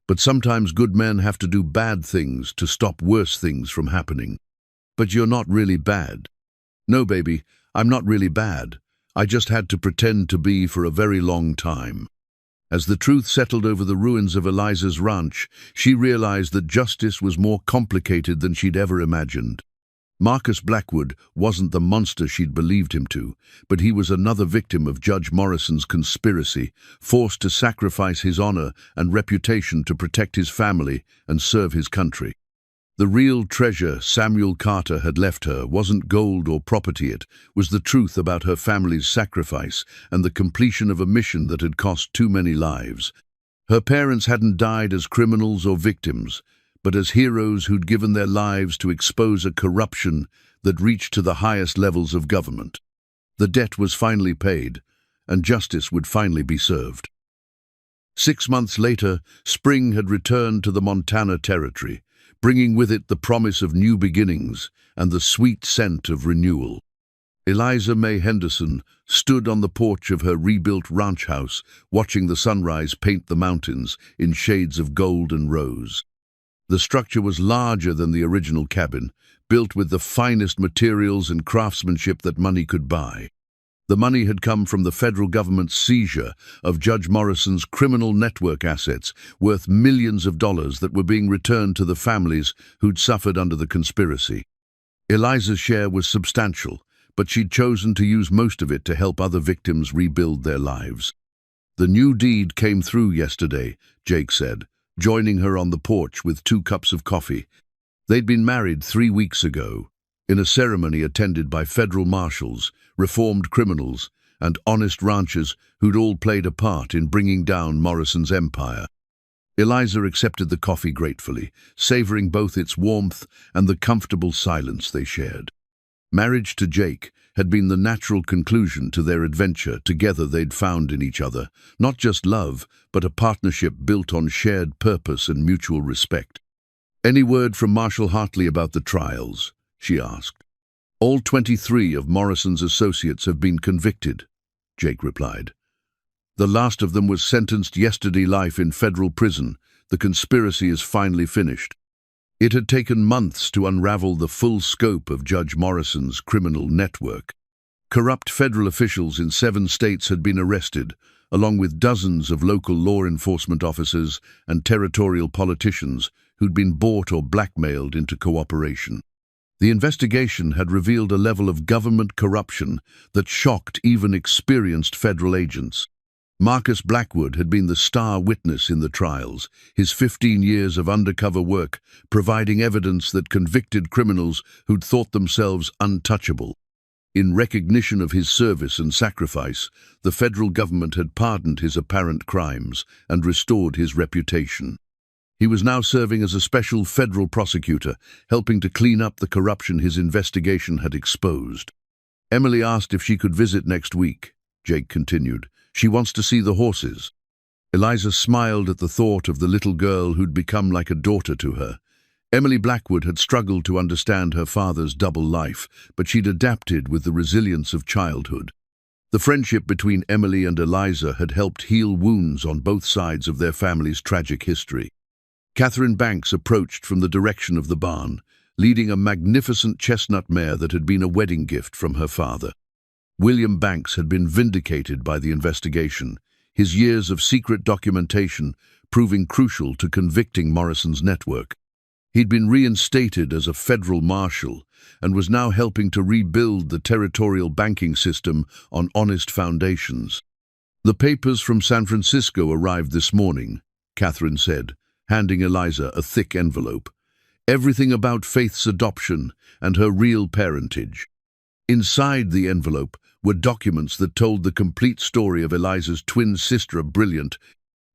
But sometimes good men have to do bad things to stop worse things from happening. But you're not really bad." "No, baby, I'm not really bad. I just had to pretend to be for a very long time." As the truth settled over the ruins of Eliza's ranch, she realized that justice was more complicated than she'd ever imagined. Marcus Blackwood wasn't the monster she'd believed him to, but he was another victim of Judge Morrison's conspiracy, forced to sacrifice his honor and reputation to protect his family and serve his country. The real treasure Samuel Carter had left her wasn't gold or property, it was the truth about her family's sacrifice and the completion of a mission that had cost too many lives. Her parents hadn't died as criminals or victims, but as heroes who'd given their lives to expose a corruption that reached to the highest levels of government. The debt was finally paid, and justice would finally be served. 6 months later, spring had returned to the Montana Territory, bringing with it the promise of new beginnings and the sweet scent of renewal. Eliza May Henderson stood on the porch of her rebuilt ranch house, watching the sunrise paint the mountains in shades of gold and rose. The structure was larger than the original cabin, built with the finest materials and craftsmanship that money could buy. The money had come from the federal government's seizure of Judge Morrison's criminal network assets, worth millions of dollars that were being returned to the families who'd suffered under the conspiracy. Eliza's share was substantial, but she'd chosen to use most of it to help other victims rebuild their lives. "The new deed came through yesterday," Jake said, joining her on the porch with 2 cups of coffee. They'd been married 3 weeks ago, in a ceremony attended by federal marshals, reformed criminals, and honest ranchers who'd all played a part in bringing down Morrison's empire. Eliza accepted the coffee gratefully, savoring both its warmth and the comfortable silence they shared. Marriage to Jake had been the natural conclusion to their adventure together they'd found in each other, not just love, but a partnership built on shared purpose and mutual respect. "Any word from Marshal Hartley about the trials?" she asked. "All 23 of Morrison's associates have been convicted," Jake replied. "The last of them was sentenced yesterday life in federal prison. The conspiracy is finally finished." It had taken months to unravel the full scope of Judge Morrison's criminal network. Corrupt federal officials in 7 states had been arrested, along with dozens of local law enforcement officers and territorial politicians who'd been bought or blackmailed into cooperation. The investigation had revealed a level of government corruption that shocked even experienced federal agents. Marcus Blackwood had been the star witness in the trials, his 15 years of undercover work providing evidence that convicted criminals who'd thought themselves untouchable. In recognition of his service and sacrifice, the federal government had pardoned his apparent crimes and restored his reputation. He was now serving as a special federal prosecutor, helping to clean up the corruption his investigation had exposed. "Emily asked if she could visit next week," Jake continued. "She wants to see the horses." Eliza smiled at the thought of the little girl who'd become like a daughter to her. Emily Blackwood had struggled to understand her father's double life, but she'd adapted with the resilience of childhood. The friendship between Emily and Eliza had helped heal wounds on both sides of their family's tragic history. Catherine Banks approached from the direction of the barn, leading a magnificent chestnut mare that had been a wedding gift from her father. William Banks had been vindicated by the investigation, his years of secret documentation proving crucial to convicting Morrison's network. He'd been reinstated as a federal marshal and was now helping to rebuild the territorial banking system on honest foundations. "The papers from San Francisco arrived this morning," Catherine said, handing Eliza a thick envelope. "Everything about Faith's adoption and her real parentage." Inside the envelope were documents that told the complete story of Eliza's twin sister, a brilliant,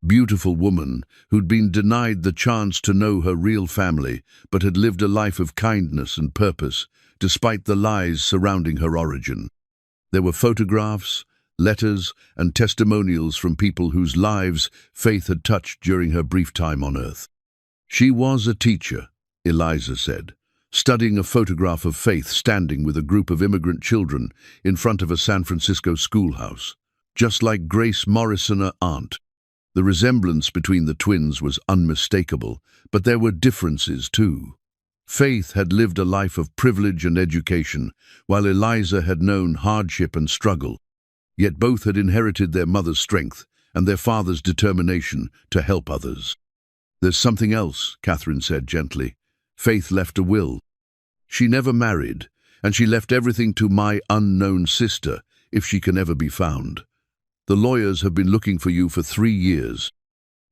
beautiful woman who'd been denied the chance to know her real family, but had lived a life of kindness and purpose, despite the lies surrounding her origin. There were photographs, letters, and testimonials from people whose lives Faith had touched during her brief time on Earth. "She was a teacher," Eliza said, studying a photograph of Faith standing with a group of immigrant children in front of a San Francisco schoolhouse. Just like Grace Morrison, her aunt. The resemblance between the twins was unmistakable, but there were differences too. Faith had lived a life of privilege and education, while Eliza had known hardship and struggle. Yet both had inherited their mother's strength and their father's determination to help others. "There's something else," Catherine said gently. "Faith left a will. She never married, and she left everything to my unknown sister, if she can ever be found. The lawyers have been looking for you for 3 years.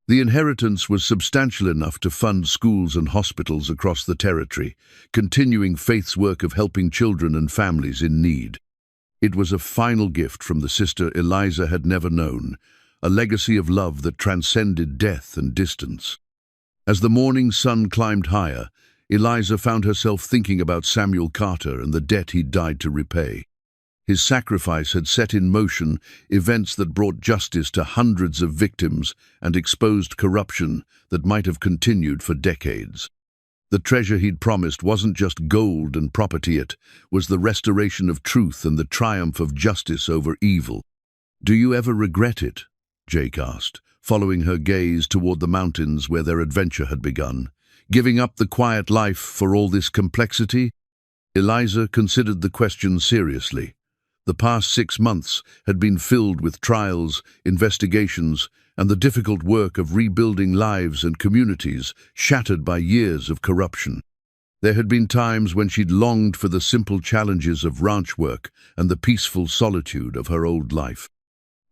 The inheritance was substantial enough to fund schools and hospitals across the territory, continuing Faith's work of helping children and families in need. It was a final gift from the sister Eliza had never known, a legacy of love that transcended death and distance." As the morning sun climbed higher, Eliza found herself thinking about Samuel Carter and the debt he'd died to repay. His sacrifice had set in motion events that brought justice to hundreds of victims and exposed corruption that might have continued for decades. The treasure he'd promised wasn't just gold and property, it was the restoration of truth and the triumph of justice over evil. "Do you ever regret it?" Jake asked, following her gaze toward the mountains where their adventure had begun. "Giving up the quiet life for all this complexity?" Eliza considered the question seriously. The past 6 months had been filled with trials, investigations, and the difficult work of rebuilding lives and communities shattered by years of corruption. There had been times when she'd longed for the simple challenges of ranch work and the peaceful solitude of her old life.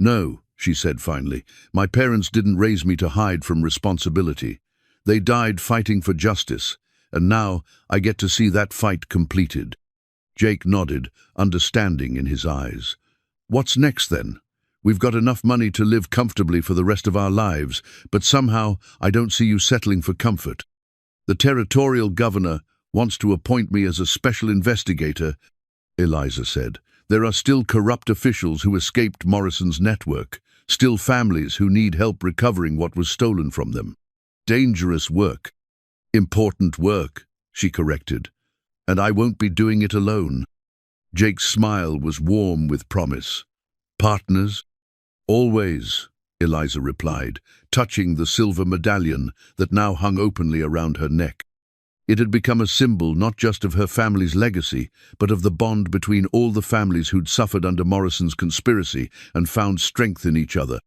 "No," she said finally, "my parents didn't raise me to hide from responsibility. They died fighting for justice, and now I get to see that fight completed." Jake nodded, understanding in his eyes. "What's next then? We've got enough money to live comfortably for the rest of our lives, but somehow I don't see you settling for comfort. The territorial governor wants to appoint me as a special investigator," Eliza said. "There are still corrupt officials who escaped Morrison's network, still families who need help recovering what was stolen from them. Dangerous work." "Important work," she corrected. "And I won't be doing it alone." Jake's smile was warm with promise. "Partners?" "Always," Eliza replied, touching the silver medallion that now hung openly around her neck. It had become a symbol not just of her family's legacy, but of the bond between all the families who'd suffered under Morrison's conspiracy and found strength in each other.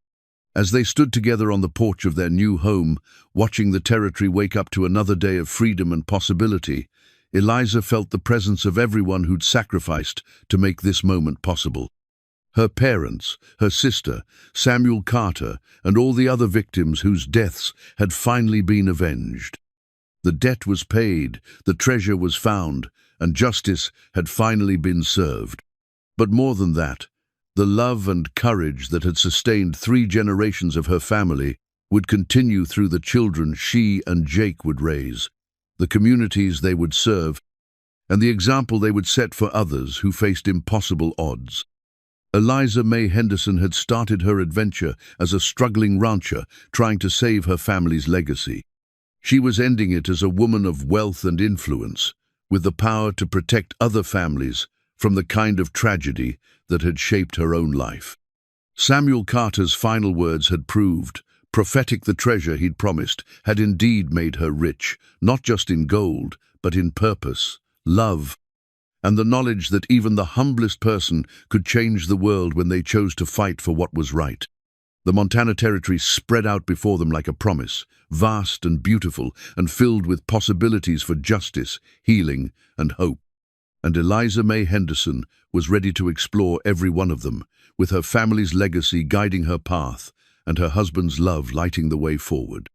As they stood together on the porch of their new home, watching the territory wake up to another day of freedom and possibility, Eliza felt the presence of everyone who'd sacrificed to make this moment possible. Her parents, her sister, Samuel Carter, and all the other victims whose deaths had finally been avenged. The debt was paid, the treasure was found, and justice had finally been served. But more than that, the love and courage that had sustained 3 generations of her family would continue through the children she and Jake would raise, the communities they would serve, and the example they would set for others who faced impossible odds. Eliza May Henderson had started her adventure as a struggling rancher trying to save her family's legacy. She was ending it as a woman of wealth and influence, with the power to protect other families from the kind of tragedy that had shaped her own life. Samuel Carter's final words had proved prophetic. The treasure he'd promised had indeed made her rich, not just in gold, but in purpose, love, and the knowledge that even the humblest person could change the world when they chose to fight for what was right. The Montana Territory spread out before them like a promise, vast and beautiful and filled with possibilities for justice, healing, and hope. And Eliza May Henderson was ready to explore every one of them, with her family's legacy guiding her path and her husband's love lighting the way forward.